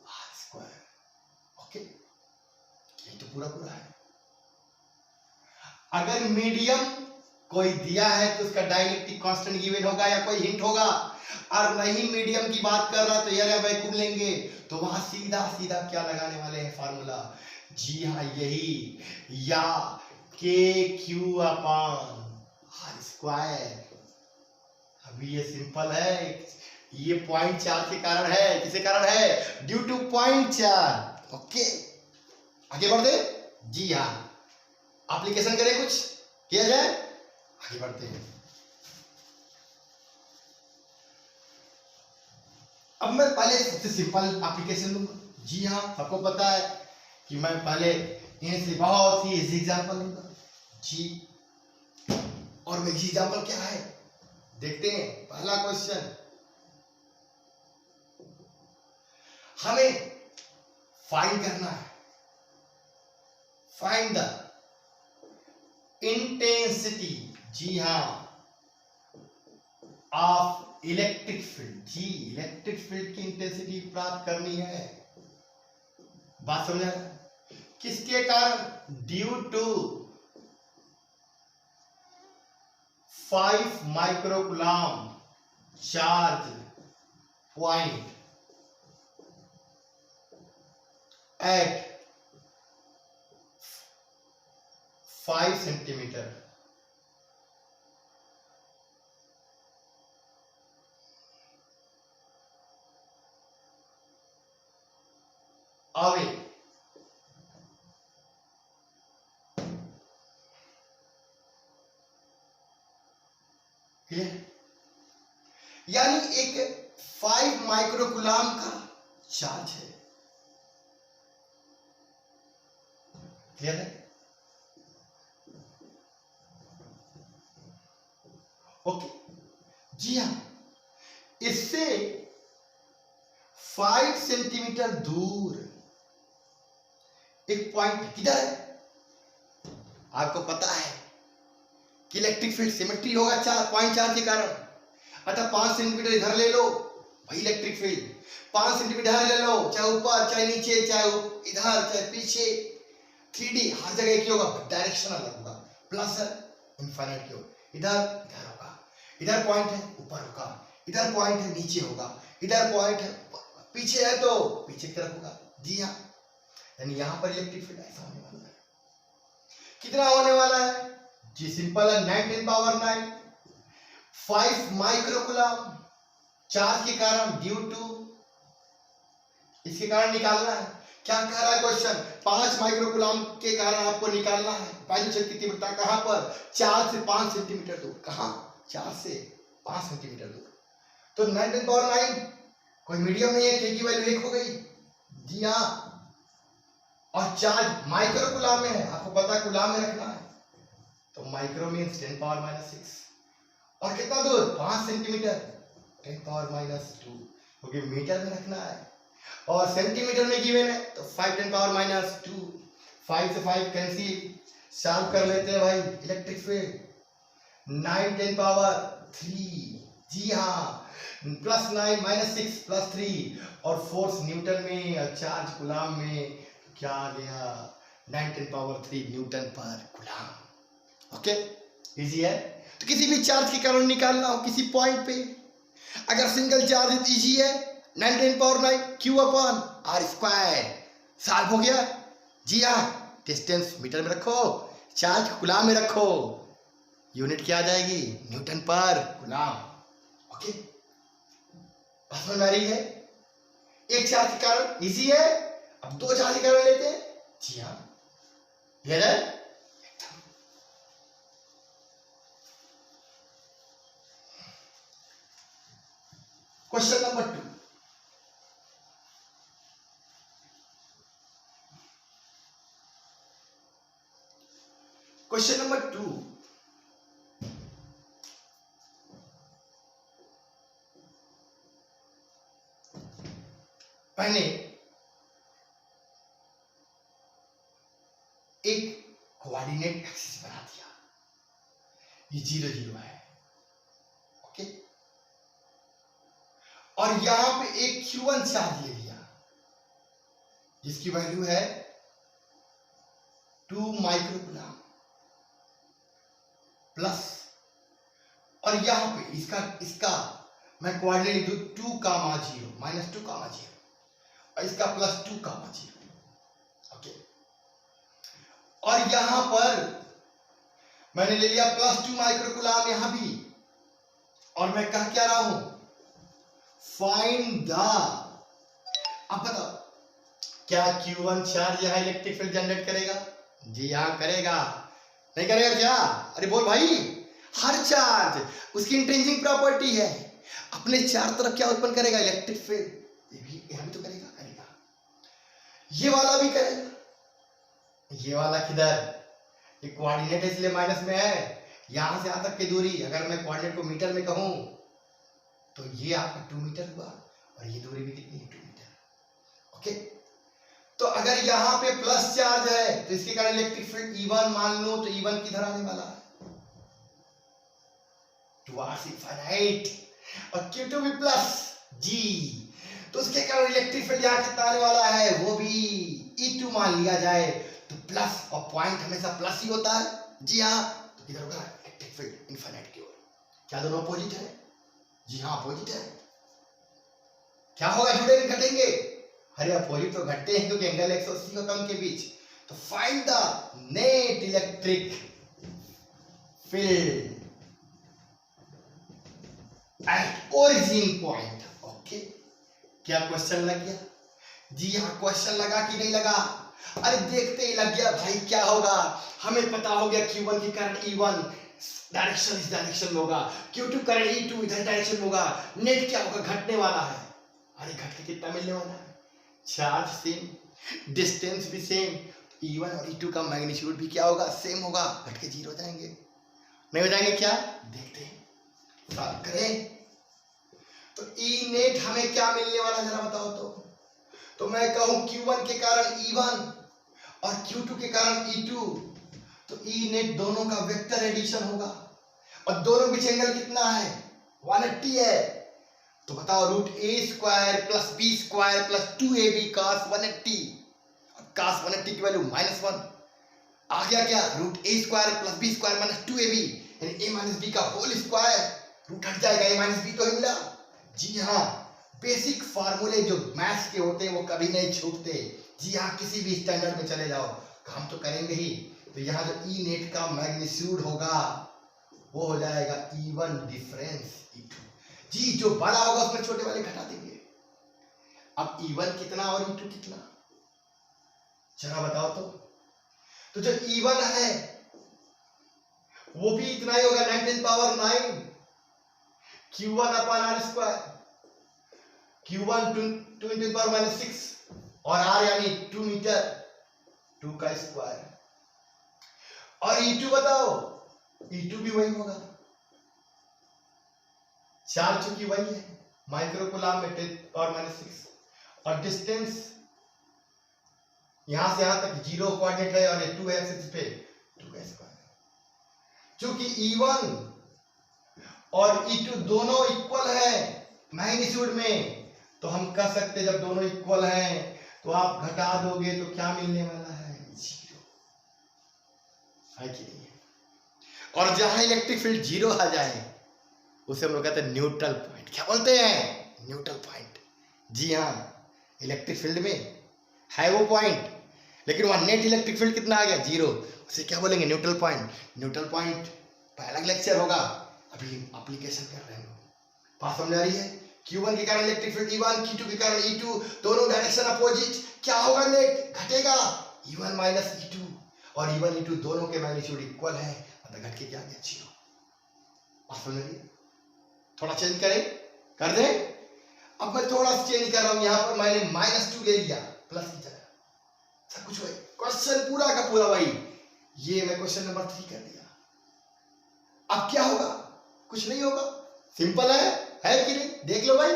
R square. Okay, ये तो पूरा है। अगर मीडियम कोई दिया है तो उसका डाइलेक्ट्रिक कांस्टेंट गिवन होगा या कोई हिंट होगा, और नहीं मीडियम की बात कर रहा तो एरिया वैक्यूम लेंगे, तो वहां सीधा सीधा क्या लगाने वाले हैं फार्मूला। जी हाँ, यही, या के क्यू अपॉन आर स्क्वायर। अभी ये सिंपल है, ये पॉइंट चार्ज के कारण है। किसके कारण है, due two point charge. Okay, आगे बढ़ दे। जी हाँ, एप्लीकेशन करें, कुछ किया जाए, आगे बढ़ते हैं। अब मैं पहले सबसे सिंपल एप्लीकेशन लूंगा। जी हाँ, सबको पता है कि मैं पहले इनमें से बहुत ही एग्जाम्पल लूंगा। जी, और वो एग्जाम्पल क्या है, देखते हैं पहला क्वेश्चन। हमें फाइंड करना है, फाइंड द इंटेंसिटी, जी हां, ऑफ इलेक्ट्रिक फील्ड। जी, इलेक्ट्रिक फील्ड की इंटेंसिटी प्राप्त करनी है। बात समझ आ रहा है? किसके कारण? Due to 5 microcoulomb charge point at 5 centimetre away यानी एक 5 माइक्रोकूलम का चार्ज है। क्लियर है? ओके, जी हाँ, इससे 5 सेंटीमीटर दूर एक पॉइंट किधर है? आपको पता है कि इलेक्ट्रिक फील्ड सिमेट्री होगा पॉइंट चार्ज के कारण। अतः 5 सेंटीमीटर इधर ले लो, वही इलेक्ट्रिक फील्ड। 5 सेंटीमीटर ले लो, चाहे ऊपर चाहे नीचे, चाहे इधर चाहे पीछे, 3D हर जगह एक ही होगा, डायरेक्शन अलग होगा। प्लस इनफाइनाइट की ओर, इधर इधर होगा, इधर पॉइंट है ऊपर होगा, इधर पॉइंट है नीचे होगा, इधर पॉइंट है पीछे है तो पीछे की तरफ होगा। जी हाँ, यानी यहां पर इलेक्ट्रिक फील्ड ऐसा होने वाला है। कितना होने वाला है? जी सिंपल है, 9 × 10⁻⁹ 5 माइक्रोकूलम चार्ज के कारण ड्यू टू, इसके कारण निकालना है। क्या कह रहा है क्वेश्चन? 5 माइक्रोकूलम के कारण आपको निकालना है वायु क्षेत्र की तीव्रता। कहां पर? 4 से 5 सेंटीमीटर दूर। कहां? 4 से 5 सेंटीमीटर दूर। तो 9 × 9 कोई मीडियम नहीं है, k की वैल्यू 1 हो गई। जी हाँ, और चार्ज माइक्रोकूलम में है, आपको पता है कूलम में रखना है, तो माइक्रो मीन्स 10⁻⁶। और कितना दूर? 5 सेंटीमीटर, 10⁻², क्योंकि मीटर में रखना है और सेंटीमीटर में गिवन है तो 5 10⁻²। 5 से 5 कैंसिल, सॉल्व कर लेते हैं भाई। इलेक्ट्रिक फील्ड 9 10⁻3, जी हाँ, +9 -6 +3, और फोर्स न्यूटन में और चार्ज कूलम में, क्या आ गया? 9 10⁻3 न्यूटन पर कूलम। ओके, इजी है। तो किसी भी चार्ज के कारण निकालना हो किसी पॉइंट पे, अगर सिंगल चार्ज है तो इजी है, 9 10⁻9 Q/r²। सॉल्व हो गया। जी हाँ, डिस्टेंस मीटर में रखो, चार्ज कूलम में रखो, यूनिट क्या आ जाएगी? न्यूटन पर कूलम। ओके, बात समझ आ रही है? एक चार्ज के कारण इजी है। अब 2 चार्ज के कारण लेते हैं। जी हाँ, क्लियर है? Question number 2। क्वेश्चन नंबर 2, पहले एक कोऑर्डिनेट एक्सिस बना दिया, ये 0 0 है। ओके, और यहां पे एक Q1 चार्ज ले लिया जिसकी वैल्यू है 2 माइक्रोकूलम प्लस, और यहां पे इसका मैं कोऑर्डिनेट दूं 2, -2, -2, और इसका +2, 0। ओके, और यहां पर मैंने ले लिया +2 माइक्रोकूलम यहां भी, और मैं कह क्या रहा हूं? फाइंड द, अब बताओ क्या Q1 चार्ज यहां इलेक्ट्रिक फील्ड जनरेट करेगा? जी हाँ करेगा। नहीं करेगा क्या? अरे बोल भाई, हर चार्ज उसकी इंट्रिंसिक प्रॉपर्टी है, अपने चारों तरफ क्या उत्पन्न करेगा? Electric field. ये भी यहां भी तो करेगा, ये वाला भी करेगा। ये वाला किधर? ये कोऑर्डिनेट है इसलिए माइनस में है, यहां से यहां तक की दूरी अगर मैं कोऑर्डिनेट को मीटर में कहूं तो ये आपका 2 मीटर हुआ और ये दूरी भी कितनी है 2 मीटर। ओके, तो अगर यहां पे प्लस चार्ज है तो इसके कारण इलेक्ट्रिक फील्ड E1 मान लो, तो E1 किधर आने वाला है टुवर्ड्स इनफाइनाइट, और Q2 भी प्लस G, तो उसके कारण इलेक्ट्रिक फील्ड यहां कितना आने वाला है वो भी E2 मान लिया जाए, तो प्लस, और पॉइंट हमेशा प्लस ही होता है। जी हाँ, तो किधर होगा इलेक्ट्रिक फील्ड इनफाइनाइट की ओर। क्या दोनों अपोजिट है? जी हाँ अपोजिट है। क्या होगा, जुड़ेंगे घटेंगे? अरे अपोजिट तो घटते हैं क्योंकि एंगल 180 होता है उनके बीच। तो find the net electric field at origin point. Okay, क्या क्वेश्चन लग गया? जी हाँ क्वेश्चन लगा कि नहीं लगा? अरे देखते ही लग गया भाई। क्या होगा, हमें पता हो गया Q1 के कारण E1 डायरेक्शन इस डायरेक्शन में होगा, Q2 कारण E2 इधर डायरेक्शन में होगा। नेट क्या होगा, घटने वाला है। अरे घट के कितना मिलने वाला है? चार्ज सेम, डिस्टेंस भी सेम, E1 और E2 का मैग्नीट्यूड भी क्या होगा, सेम होगा। घट के 0 हो जाएंगे, नहीं हो जाएंगे? क्या देखते हैं, सॉल्व करें। तो E नेट हमें क्या मिलने वाला जरा बताओ तो मैं कहूं Q1 के कारण E1 और Q2 के कारण E2, तो E नेट दोनों का वेक्टर एडिशन होगा, और दोनों बीच एंगल कितना है 180 है। तो बताओ root A square plus B square plus 2ab cos 180, और cos 180 की वैल्यू -1 आ गया। क्या root A square plus B square minus 2ab, यानी a माइनस बी का होल स्क्वायर, रूट हट जाएगा, a माइनस बी तो ही मिला। जी हाँ, बेसिक फार्मूले जो मैथ्स के होते हैं वो कभी नहीं छूटते। जी हाँ, किसी भी स्टैंडर्ड में चले जाओ, काम तो करेंगे ही। तो यहाँ जो ई नेट का मैग्नीट्यूड होगा वो हो जाएगा E1 डिफरेंस E2। जी जो बड़ा होगा उसमें छोटे वाले घटा देंगे। अब E1 कितना और E2 कितना, जरा बताओ तो जो E1 है वो भी इतना ही होगा 9 Q1 upon R square, Q1 2 × 10⁻⁶ और R यानी 2 मीटर, 2 का स्क्वायर। और E2 बताओ, E2 भी वही होगा, चार्ज चूंकि वही है माइक्रो कूलम में 10⁻⁶, और डिस्टेंस यहां से यहां तक 0 कोऑर्डिनेट है और ये 2 एक्सिस पे 2 का स्क्वायर। चूंकि E1 और E2 दोनों इक्वल है मैग्नीट्यूड में, तो हम कह सकते जब दोनों इक्वल हैं तो आप घटा दोगे तो क्या मिलने वाला है 0 है कि नहीं? और जहां इलेक्ट्रिक फील्ड 0 आ जाए उसे हम लोग कहते हैं न्यूट्रल पॉइंट। क्या बोलते हैं? Neutral point. जी हाँ, इलेक्ट्रिक फील्ड में है वो पॉइंट, लेकिन वहां नेट इलेक्ट्रिक फील्ड कितना आ गया 0, उसे क्या बोलेंगे न्यूट्रल पॉइंट। न्यूट्रल पॉइंट का अलग लेक्चर होगा, अभी एप्लीकेशन कर रहे हैं। बात समझ आ रही है? Q1 के कारण इलेक्ट्रिक फील्ड E1, Q2 के कारण E2, दोनों डायरेक्शन अपोजिट, क्या होगा नेट घटेगा E1 माइनस E2, और E1 E2 दोनों के मैग्नीट्यूड इक्वल है, मतलब घट के क्या गया 0। बात समझ रही है? थोड़ा चेंज करें, कर दें। अब मैं थोड़ा सा चेंज कर रहा हूं, यहां पर मैंने -2 ले लिया प्लस की जगह, सब कुछ वही, क्वेश्चन पूरा का पूरा वही, ये मैं क्वेश्चन नंबर 3 कर दिया। अब क्या होगा? कुछ नहीं होगा, सिंपल है कि नहीं? देख लो भाई,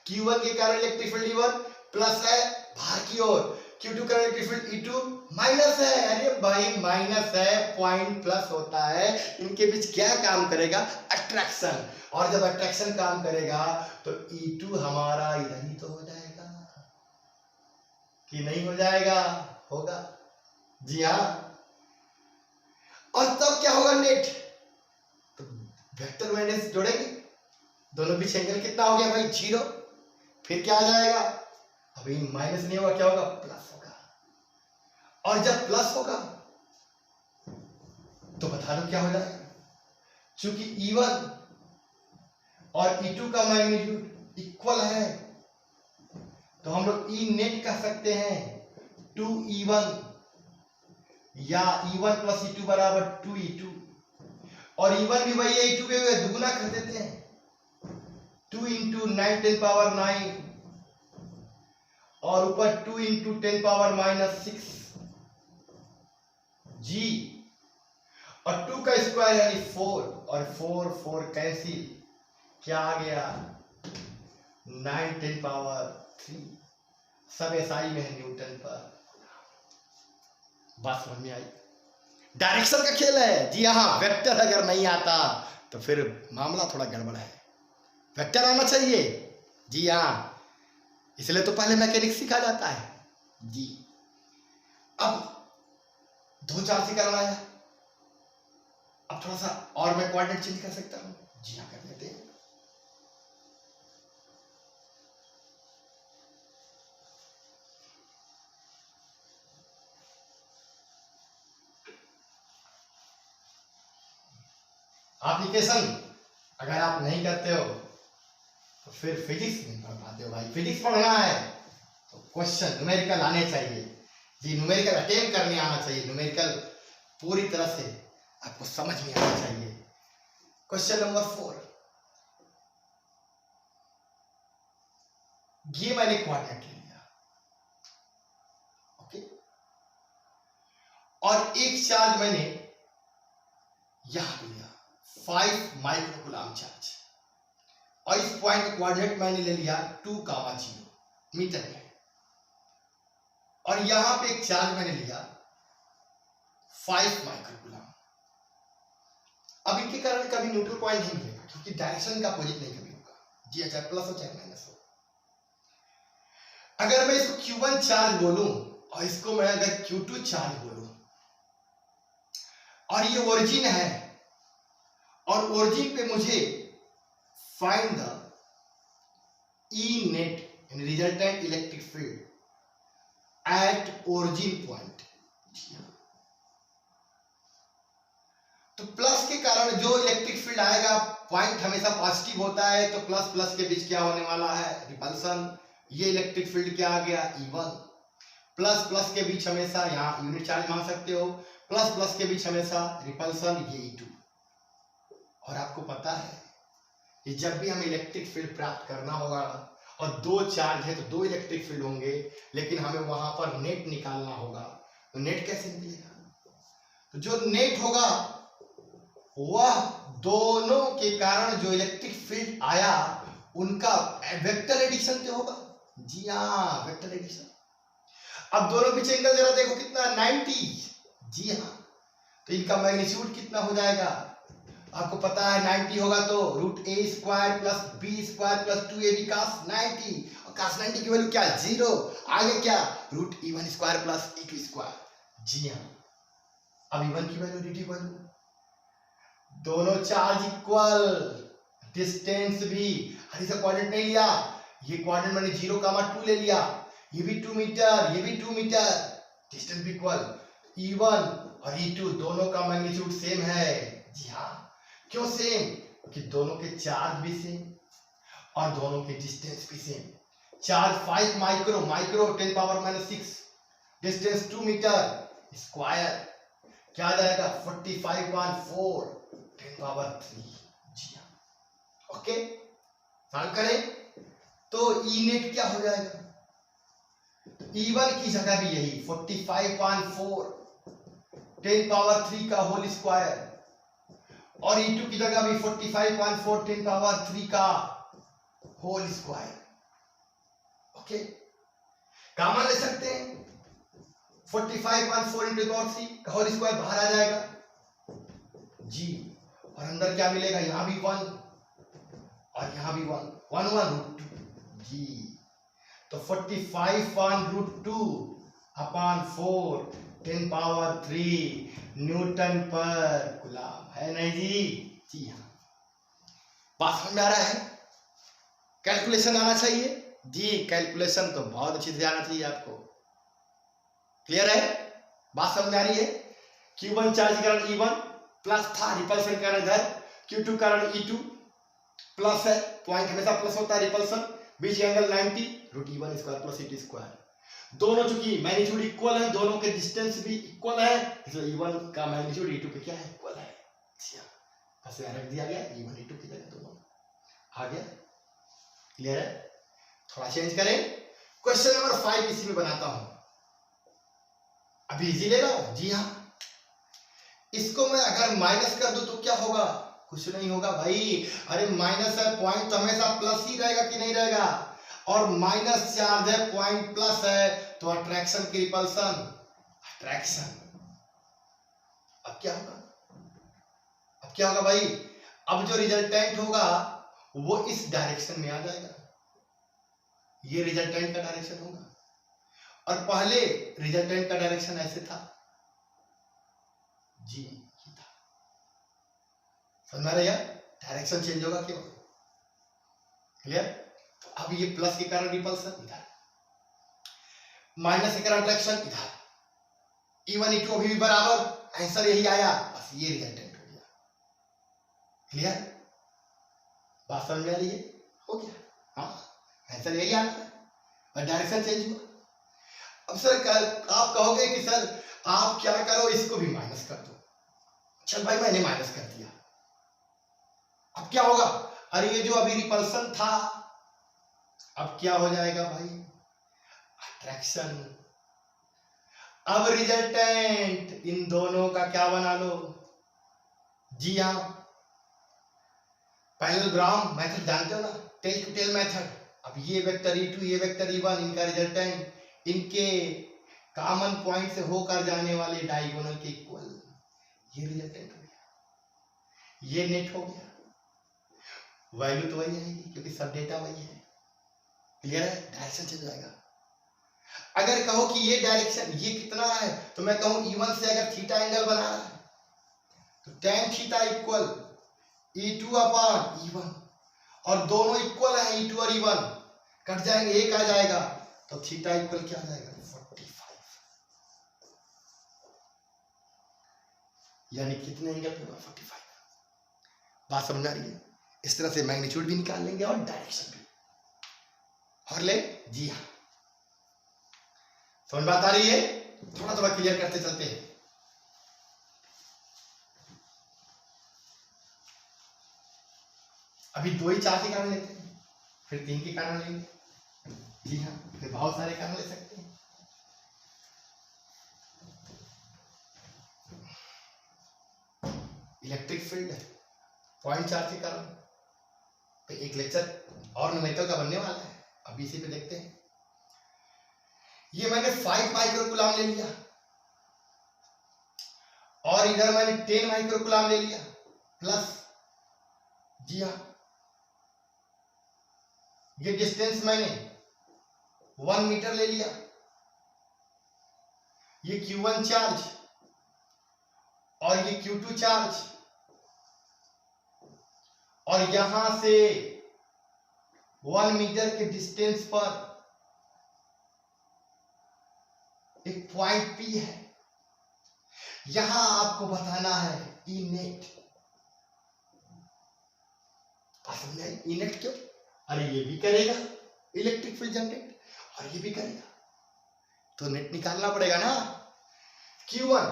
Q1 के कारण इलेक्ट्रिक फील्ड E1 प्लस है बाहर की ओर, Q2 का इलेक्ट्रिक फील्ड E2 माइनस है। अरे भाई माइनस है, पॉइंट प्लस होता है, इनके बीच क्या काम करेगा? अट्रैक्शन। और जब अट्रैक्शन काम करेगा तो E2 हमारा इधर ही तो हो जाएगा कि नहीं हो जाएगा? होगा। जी हाँ, और तब क्या होगा नेट, तो वेक्टर माइनस जोड़ेंगे, दोनों बीच एंगल कितना हो गया भाई 0, फिर क्या आ जाएगा? अभी माइनस नहीं होगा, क्या होगा? प्लस होगा। और जब प्लस होगा तो बता दो क्या हो जाएगा, चूंकि E1 और E2 का मैग्नीट्यूड इक्वल है तो हम लोग E नेट कह सकते हैं 2E1, या E1 प्लस E2 बराबर 2E2, और E1 भी वही है, E2 भी दुगुना कर देते हैं, 2 × 9 और ऊपर 2 × 10⁻⁶ जी। और 2 का स्क्वायर यानी 4, और 4 4 कैंसिल, क्या आ गया 9 10 पावर 3, सब एसआई में है न्यूटन पर। बात समझ में आई? डायरेक्शन का खेल है जी हाँ। वेक्टर अगर नहीं आता तो फिर मामला थोड़ा गड़बड़ है, वेक्टर आना चाहिए जी हाँ, इसलिए तो पहले मैकेनिक्स सिखा जाता है जी। अब 2 4 से करना है, अब थोड़ा सा और मैं कोऑर्डिनेट चेंज कर सकता हूं जी हाँ, कर लेते हैं। एप्लीकेशन अगर आप नहीं करते हो तो फिर फिजिक्स नहीं पढ़ पाते हो भाई। फिजिक्स पढ़ना है तो क्वेश्चन न्यूमेरिकल आने चाहिए जी, न्यूमेरिकल अटेम्प्ट करने आना चाहिए, न्यूमेरिकल पूरी तरह से आपको समझ में आना चाहिए। क्वेश्चन नंबर 4, ये मैंने कोऑर्डिनेट ले लिया, ओके, और एक चार्ज मैंने यहां पे लिया 5 माइक्रोकूलम चार्ज, और इस पॉइंट का कोऑर्डिनेट मैंने ले लिया 2,0 मीटर में, और यहां पे एक चार्ज मैंने लिया 5 माइक्रोकूलम। अब इनके कारण कभी न्यूट्रल पॉइंट नहीं मिलेगा क्योंकि डायरेक्शन का अपोजिट नहीं कभी होगा जी, चाहे प्लस हो चाहे माइनस हो। अगर मैं इसको Q1 चार्ज बोलूं और इसको मैं अगर Q2 चार्ज बोलूं, और ये ओरिजिन है, और ओरिजिन पे मुझे find the E net in resultant electric field at origin point. तो प्लस के कारण जो इलेक्ट्रिक फील्ड आएगा, पॉइंट हमेशा पॉजिटिव होता है, तो प्लस प्लस के बीच क्या होने वाला है, रिपल्सन। ये इलेक्ट्रिक फील्ड क्या आ गया, E1। प्लस प्लस के बीच हमेशा, यहाँ यूनिट चार्ज मान सकते हो, प्लस प्लस के बीच हमेशा रिपल्सन, ये E2। और आपको पता है कि जब भी हमें इलेक्ट्रिक फील्ड प्राप्त करना होगा और 2 चार्ज है तो 2 इलेक्ट्रिक फील्ड होंगे, लेकिन हमें वहां पर नेट निकालना होगा, तो नेट कैसे निकलेगा? तो जो नेट होगा वह दोनों के कारण जो इलेक्ट्रिक फील्ड आया उनका वेक्टर एडिशन तो होगा जी हाँ, वेक्टर एडिशन। अब दोनों बीच एंगल जरा देखो कितना, 90 जी हाँ, तो इनका मैग्नीट्यूड कितना हो जाएगा आपको पता है, 90 होगा तो √a² plus b² plus 2ab cos 90, और cos 90 की वैल्यू क्या, 0। आगे क्या, √e1² प्लस e2²। जी हाँ, अब e1 की वैल्यू dt वैल्यू, दोनों चार्ज इक्वल, डिस्टेंस भी, हरी से कोऑर्डिनेट नहीं लिया, ये कोऑर्डिनेट मैंने 0,2 ले लिया, ये भी 2 मीटर, ये भी 2 मीटर, डिस्टेंस भी इक्वल। E1 और E2 दोनों का मैग्नीट्यूड सेम है जी हाँ। क्यों सेम? क्योंकि दोनों के चार्ज भी सेम और दोनों के डिस्टेंस भी same. Charge 5 micro, micro 10⁻⁻6, distance 2 metre, square क्या आ जाएगा 45.4 10⁻3 जी हाँ। ओके, सॉल्व करें तो ई नेट क्या हो जाएगा, E1 की जगह भी यही 45.4 10⁻3 का होल स्क्वायर, और E2 की जगह भी 45.4 10⁻3 का होल स्क्वायर। ओके, कॉमन ले सकते हैं, 45.4 × 10⁻3 का होल स्क्वायर बाहर आ जाएगा जी, और अंदर क्या मिलेगा, यहां भी 1 और यहां भी 1, 1 √2 जी, तो 45/√2 अपॉन 4 10⁻3 न्यूटन पर कूलम है नहीं जी? जी हाँ, बात समझ में आ रहा है? कैलकुलेशन आना चाहिए जी, कैलकुलेशन तो बहुत अच्छी से आना चाहिए आपको। क्लियर है? बात समझ में आ रही है? Q1 चार्ज कारण E1 प्लस था, रिपल्सन कारण इधर Q2 कारण E2 प्लस है, पॉइंट हमेशा प्लस होता है, रिपल्सन, बीच एंगल 90 √e1² प्लस e2²। दोनों चूंकि मैग्नीट्यूड इक्वल है, दोनों के डिस्टेंस भी इक्वल है, इसलिए E1 का मैग्नीट्यूड E2 के क्या है, इक्वल है। बस यहाँ रख दिया गया, E1 E2 की जगह दोनों आ गया। क्लियर है? थोड़ा चेंज करें, क्वेश्चन नंबर 5 इसी में बनाता हूं, अभी इजी ले लो जी हाँ। इसको मैं अगर माइनस कर दूं तो क्या होगा? कुछ नहीं होगा भाई। अरे माइनस है, पॉइंट तो हमेशा प्लस ही रहेगा कि नहीं रहेगा? और माइनस चार्ज है, पॉइंट प्लस है, तो अट्रैक्शन की रिपल्सन, अट्रैक्शन। अब क्या होगा? अब क्या होगा भाई? अब जो रिजल्टेंट होगा वो इस डायरेक्शन में आ जाएगा, ये रिजल्टेंट का डायरेक्शन होगा। और पहले रिजल्टेंट का डायरेक्शन ऐसे था जी, ये था। समझ रहे यार? डायरेक्शन चेंज होगा क्यों? क्लियर? तो अब ये प्लस के कारण रिपल्सन इधर, माइनस के कारण अट्रैक्शन इधर, E1 E2 अभी भी बराबर, आंसर यही आया, बस ये रिजल्टेंट हो गया। क्लियर? बात समझ में आ रही है? हो गया, हाँ आंसर यही आना है और डायरेक्शन चेंज हुआ। अब सर आप कहोगे कि सर आप क्या करो, इसको भी माइनस कर दो। चल भाई मैंने माइनस कर दिया, अब क्या होगा? अरे ये जो अभी रिपल्सन था अब क्या हो जाएगा भाई? अट्रैक्शन। अब रिजल्टेंट इन दोनों का क्या बना लो? जी हाँ, पैरेललोग्राम मेथड जानते हो ना, टेल टू टेल मेथड। अब ये वेक्टर E2 ये वेक्टर E1, इनका रिजल्टेंट इनके कॉमन पॉइंट से होकर जाने वाले डायगोनल के इक्वल, ये रिजल्टेंट हो गया, ये नेट हो गया। वैल्यू तो वही आएगी क्योंकि सब डेटा वही है। क्लियर है? डायरेक्शन चेंज जाएगा। अगर कहो कि ये डायरेक्शन ये कितना है, तो मैं कहूं E1 से अगर थीटा एंगल बना रहा है तो tan theta equal E2 upon E1, और दोनों इक्वल है E2 और E1, कट जाएंगे, एक आ जाएगा, तो थीटा इक्वल क्या आ जाएगा? 45। यानी कितने एंगल पे होगा? 45। बात समझ आ रही है? इस तरह से मैग्नीट्यूड भी निकाल लेंगे और डायरेक्शन भी। और ले जी हाँ, समझ बात आ रही है? थोड़ा थोड़ा क्लियर करते चलते हैं। अभी 2 ही 4 के कारण लेते हैं, फिर 3 के कारण लेंगे। जी हाँ, फिर बहुत सारे कारण ले सकते हैं। इलेक्ट्रिक फील्ड है, पॉइंट चार्ज के कारण। तो एक लेक्चर और न्यूमेरिकल का बनने वाला है, अभी इसी पे देखते हैं। ये मैंने 5 माइक्रोकूलम ले लिया और इधर मैंने 10 माइक्रोकूलम ले लिया प्लस। जी हाँ, ये डिस्टेंस मैंने 1 मीटर ले लिया, ये Q1 चार्ज और ये Q2 चार्ज, और यहां से 1 मीटर के डिस्टेंस पर एक पॉइंट P है, यहां आपको बताना है E नेट। E नेट क्यों? अरे ये भी करेगा इलेक्ट्रिक फील्ड जनरेट और ये भी करेगा, तो नेट निकालना पड़ेगा ना। Q1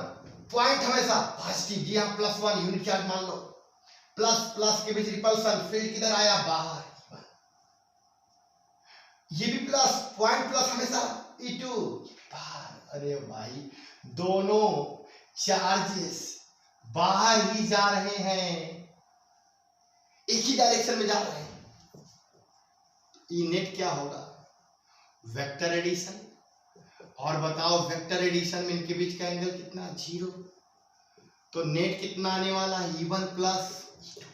पॉइंट हमेशा पॉजिटिव, जी हाँ +1 यूनिट चार्ज मान लो, प्लस प्लस के बीच रिपल्सन, फील्ड किधर आया? बाहर। ये भी प्लस, पॉइंट प्लस हमेशा E2 बाहर। अरे भाई दोनों चार्जेस बाहर ही जा रहे हैं, एक ही डायरेक्शन में जा रहे हैं। ई नेट क्या होगा? Vector addition. और बताओ वेक्टर एडिशन में इनके बीच का एंगल कितना? 0। तो नेट कितना आने वाला है? E1 plus E2।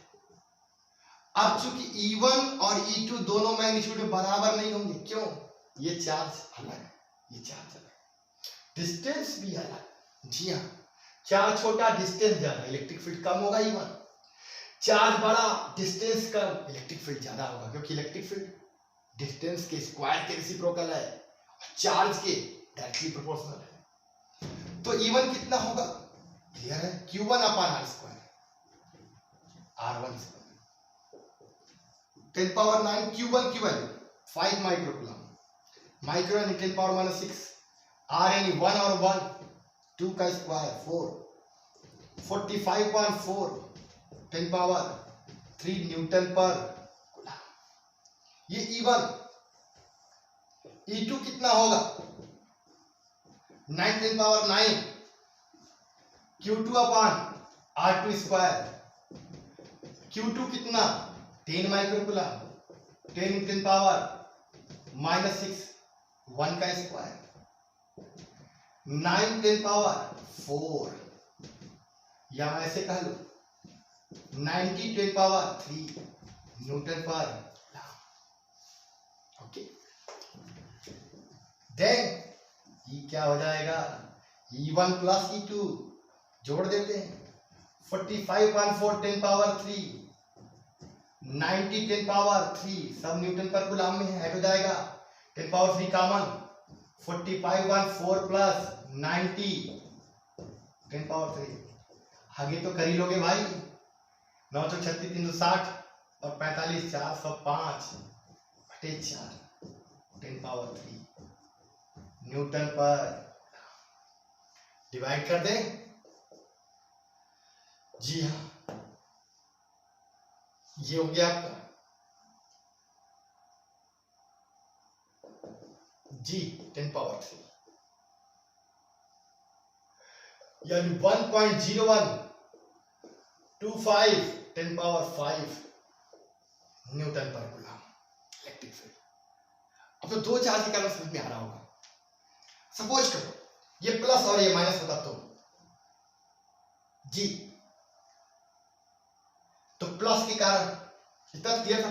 अब चूंकि E1 और E2 दोनों मैग्नीट्यूड में बराबर नहीं होंगे, क्यों? ये चार्ज अलग, ये चार्ज अलग, डिस्टेंस भी अलग। जी हाँ, चार्ज छोटा डिस्टेंस ज्यादा, इलेक्ट्रिक फील्ड कम होगा E1। चार्ज बड़ा डिस्टेंस कम, इलेक्ट्रिक फील्ड ज्यादा होगा, क्योंकि इलेक्ट्रिक फील्ड डिस्टेंस के स्क्वायर के रेसिप्रोकल है, चार्ज के डायरेक्टली प्रोपोर्शनल है। तो E1 कितना होगा? क्लियर है? Q1 upon R square, R1 square 10 power 9। Q1 की वैल्यू 5 माइक्रोकूलम, माइक्रो यानी 10 पावर -6, R यानी 1 और 1, 2 का स्क्वायर 4, 45.4 10 पावर 3 न्यूटन पर कूलम। ये E1। E2 कितना होगा? 9 10 power 9 Q2 upon R2 square, Q2 कितना 10 माइक्रोकूलम, 10 10 पावर -6, 1 का स्क्वायर 9 10 पावर 4, या मैं ऐसे कह लू 90 10 पावर 3 न्यूटन पर। ओके, देन ये क्या हो जाएगा, E1 प्लस E2 जोड़ देते हैं, 45/4 10 पावर 3, 90 10 पावर 3 सब न्यूटन पर कूलम में है, ऐड हो जाएगा 10 पावर 3 कॉमन, 45/4 प्लस 90 10 पावर 3, आगे तो कर ही लोगे भाई, 9 तो 36 360 और 45 405 बटे 4 10 पावर 3 न्यूटन पर। डिवाइड कर दें, जी हाँ, ये हो गया आपका जी 10 पावर 3, यानी 1.0125 10 पावर 5 न्यूटन पर कूलम इलेक्ट्रिक फील्ड। अब तो दो चार्ज के कारण समझ में आ रहा होगा। सपोज करो ये प्लस और ये माइनस होता जी, तो प्लस के कारण इतना क्लियर था,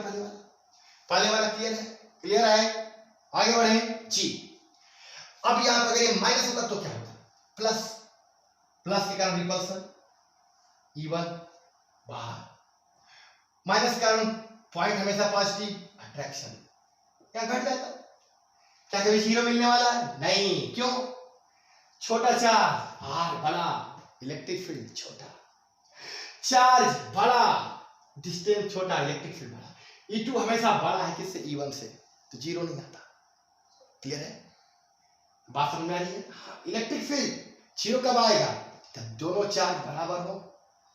पहले वाला क्लियर है, क्लियर है, आगे बढ़े जी। अब यहां पर अगर ये माइनस होता तो क्या होता, प्लस, प्लस के कारण रिपल्सन E1 बाहर, माइनस के कारण पॉइंट हमेशा पॉजिटिव अट्रैक्शन, क्या घट जाता, क्या कभी 0 मिलने वाला है, नहीं, क्यों, छोटा चार्ज आर बड़ा, इलेक्ट्रिक फील्ड छोटा, चार्ज बड़ा, डिस्टेंस छोटा, इलेक्ट्रिक फील्ड बड़ा, E2 हमेशा बड़ा है किससे, E1 से, तो 0 नहीं आता। क्लियर है, बात समझ में आ रही है। इलेक्ट्रिक फील्ड 0 कब आएगा, जब दोनों चार्ज बराबर हो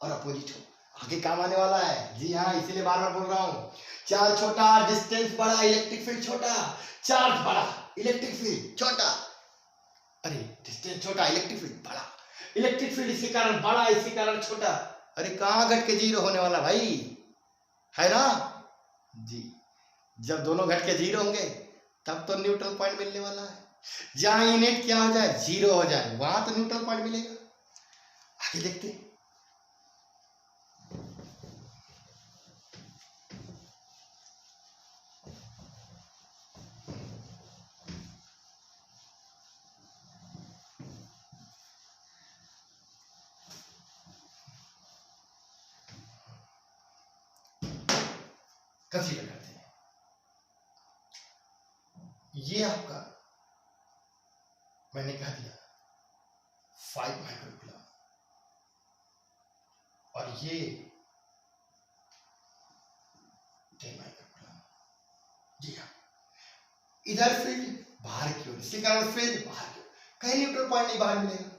और अपोजिट हो, आगे काम आने वाला है, जी हाँ, इसीलिए बार बार बोल रहा हूं, चार्ज छोटा, डिस्टेंस बड़ा, इलेक्ट्रिक फील्ड छोटा, चार्ज बड़ा, इलेक्ट्रिक फील्ड छोटा, अरे डिस्टेंस छोटा, इलेक्ट्रिक फील्ड बड़ा, इलेक्ट्रिक फील्ड इसी कारण बड़ा, इसी कारण छोटा, अरे कहां घट के 0 होने वाला भाई, है ना जी, जब दोनों घट के 0 होंगे तब तो न्यूट्रल पॉइंट मिलने वाला है, जहां ई नेट क्या हो जाए 0 हो जाए वहां तो न्यूट्रल पॉइंट मिलेगा। आगे देखते हैं, कंसीडर करते हैं, ये आपका मैंने कह दिया 5 माइक्रोकूलम और ये 10 माइक्रोकूलम, जी हाँ, इधर फील्ड बाहर की ओर, इसी कारण फील्ड बाहर की ओर, कहीं न्यूट्रल पॉइंट नहीं बाहर मिलेगा,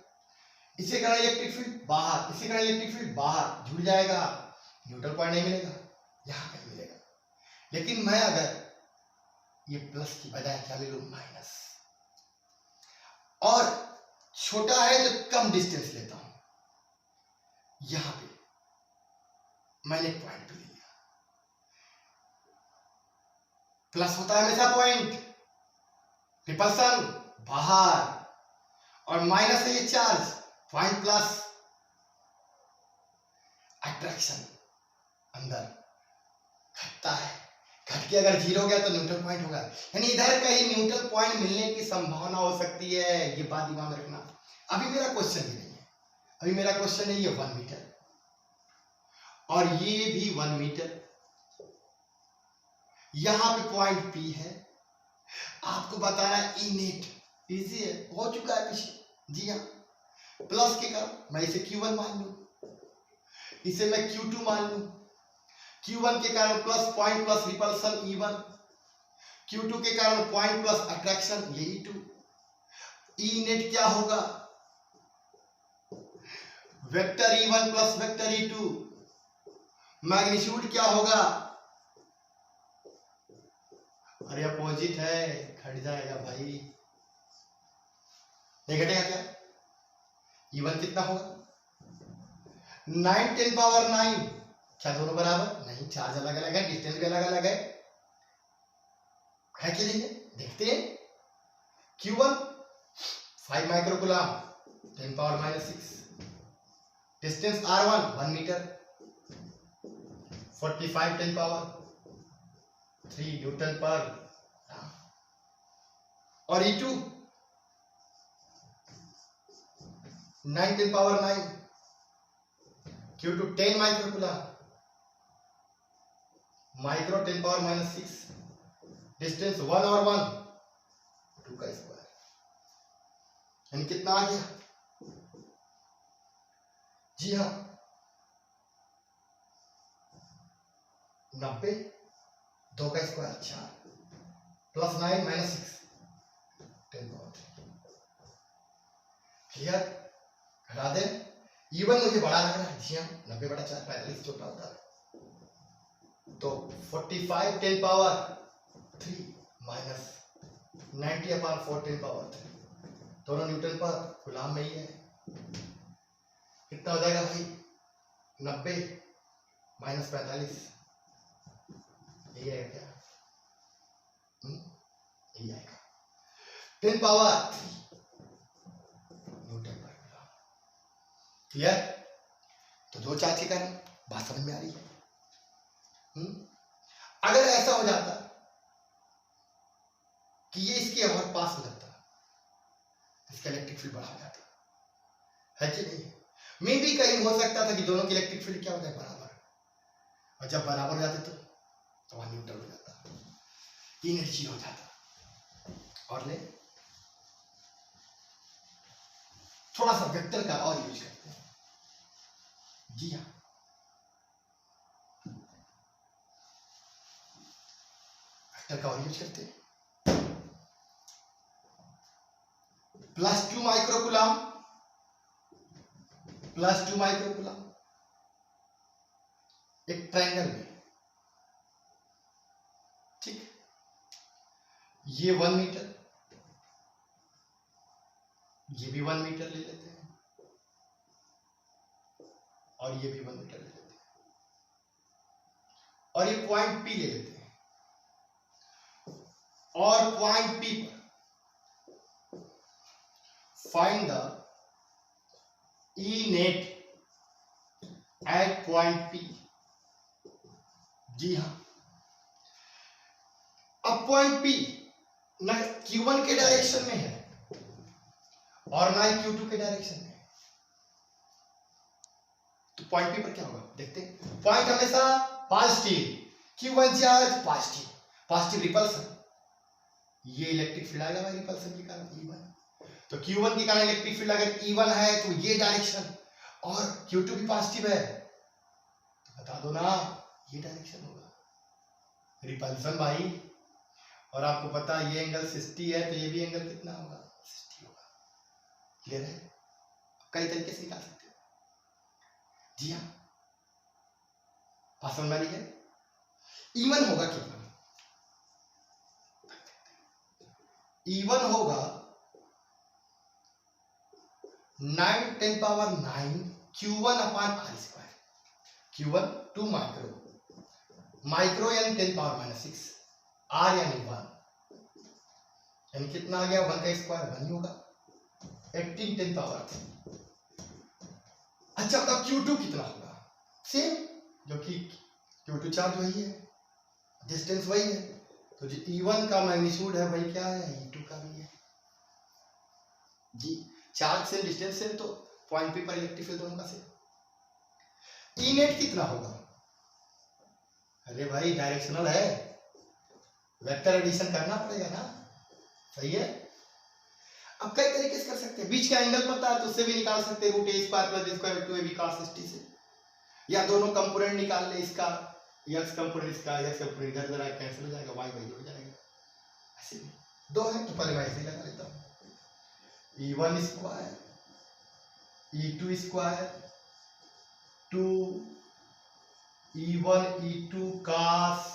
इसी कारण इलेक्ट्रिक फील्ड बाहर, इसी कारण इलेक्ट्रिक फील्ड बाहर जुड़ जाएगा, न्यूट्रल पॉइंट नहीं मिलेगा, यहां कहीं मिलेगा। लेकिन मैं अगर ये प्लस की बजाय क्या ले लूं, माइनस, और छोटा है तो कम डिस्टेंस लेता हूं, यहां पे मैंने पॉइंट भी लिया, प्लस होता है हमेशा पॉइंट, रिपल्सन बाहर, और माइनस है ये चार्ज, पॉइंट प्लस, अट्रैक्शन अंदर घटता है, घट के अगर 0 गया तो न्यूट्रल पॉइंट होगा, यानी इधर कहीं न्यूट्रल पॉइंट मिलने की संभावना हो सकती है, ये बात दिमाग में रखना। अभी मेरा क्वेश्चन ही नहीं है, अभी मेरा क्वेश्चन है ये 1 मीटर और ये भी 1 मीटर, यहां पे पॉइंट P है, आपको बताना ई नेट, इजी है, हो चुका है पीछे, जी हाँ, प्लस के कारण मैं इसे Q1 मान लू, इसे मैं Q2 मान लू, Q1 के कारण plus point plus repulsion E1, Q2 के कारण पॉइंट प्लस अट्रैक्शन ये E2, ई नेट क्या होगा, vector E1 plus vector E2, magnitude क्या होगा, अरे अपोजिट है, घट जाएगा भाई, नहीं घटेगा क्या, E1 कितना होगा, 9 10 पावर 9, क्या दोनों बराबर? नहीं, चार्ज अलग अलग है, डिस्टेंस भी अलग अलग है कि नहीं है? देखते हैं। Q1 5 microcoulomb 10 power -6, distance R1 1 metre 45 10 power 3 newton पर, और E2 9 10 power 9, Q2 10 microcoulomb, micro 10 power -6, distance 1 और 1 2 का स्क्वायर, यानी कितना आ गया? जी हाँ 90, 2 का स्क्वायर 4 प्लस 9 -6 10 पावर 3। क्लियर? घटा दे। E1 मुझे बड़ा लग रहा है, जी हाँ 90/4 45 छोटा होता है, तो 45 10 पावर 3 माइनस 90/4 10 पावर 3, दोनों न्यूटन पर कूलम में ही है। कितना हो जाएगा भाई? 90 माइनस 45, यही आएगा क्या? यही आएगा 10 पावर 3 न्यूटन पर कूलम। क्लियर? तो दो चार्ज के कारण बात समझ में आ रही है। अगर ऐसा हो जाता कि ये इसके और पास में लगता, इसका इलेक्ट्रिक फील्ड बढ़ा जाता, है कि नहीं? मे भी कहीं हो सकता था कि दोनों की इलेक्ट्रिक फील्ड क्या होता है? बराबर, और जब बराबर हो जाते तो वहां न्यूट्रल हो जाता, एनर्जी हो जाता। और ले थोड़ा सा वेक्टर का और यूज करते हैं। जी हाँ, वेक्टर का और यूज करते हैं। +2 माइक्रोकूलम, +2 माइक्रोकूलम एक ट्रायंगल में, ठीक, ये 1 मीटर, ये भी 1 मीटर ले लेते हैं, और ये भी 1 मीटर ले लेते हैं, और ये पॉइंट P ले लेते हैं, और पॉइंट P पर find the E net at point P। जी हाँ, अब पॉइंट P ना Q1 के डायरेक्शन में है और ना ही Q2 के डायरेक्शन में है, तो पॉइंट P पर क्या होगा देखते हैं। पॉइंट हमेशा positive, Q1 charge positive, positive repulsion, ये इलेक्ट्रिक फील्ड आएगा भाई रिपल्सन के कारण E1। तो Q1 के कारण इलेक्ट्रिक फील्ड अगर E1 है तो ये डायरेक्शन, और Q2 भी पॉजिटिव है तो बता दो ना ये डायरेक्शन होगा रिपल्सन भाई। और आपको पता है ये एंगल 60 है, तो ये भी एंगल कितना होगा? 60 होगा। क्लियर है? कई तरीके से निकाल सकते हो। जी हाँ, बात समझ में आ रही है? E1 होगा कितना? E1 होगा 9 10 power 9 Q1/r²। Q1 2 micro, micro यानी 10 पावर -6, R यानी 1, यानी कितना आ गया? 1 का स्क्वायर 1 ही होगा, 18 10 पावर 3। अच्छा, अब Q2 कितना होगा? सेम, जो कि Q2 चार्ज वही है, डिस्टेंस वही है, तो जो E1 का मैग्नीट्यूड है वही क्या है? E2 का भी है। जी, चार्ज से डिस्टेंस से, तो पॉइंट P पर इलेक्ट्रिक फील्ड दोनों का सेम। E नेट कितना होगा? अरे भाई डायरेक्शनल है, वेक्टर एडिशन करना पड़ेगा ना, सही है। अब कई तरीके से कर सकते हैं, बीच का एंगल पता है तो उससे भी निकाल सकते हैं, √a² + b² 2ab cos 60 से, या दोनों कंपोनेंट निकाल ले, इसका x कंपोनेंट, इसका x कंपोनेंट इधर जरा कैंसिल हो जाएगा, y वही हो जाएगा, ऐसे दो है तो पहले मैं ऐसे लगा लेता हूँ। E1² E2² 2 E1 E2 cos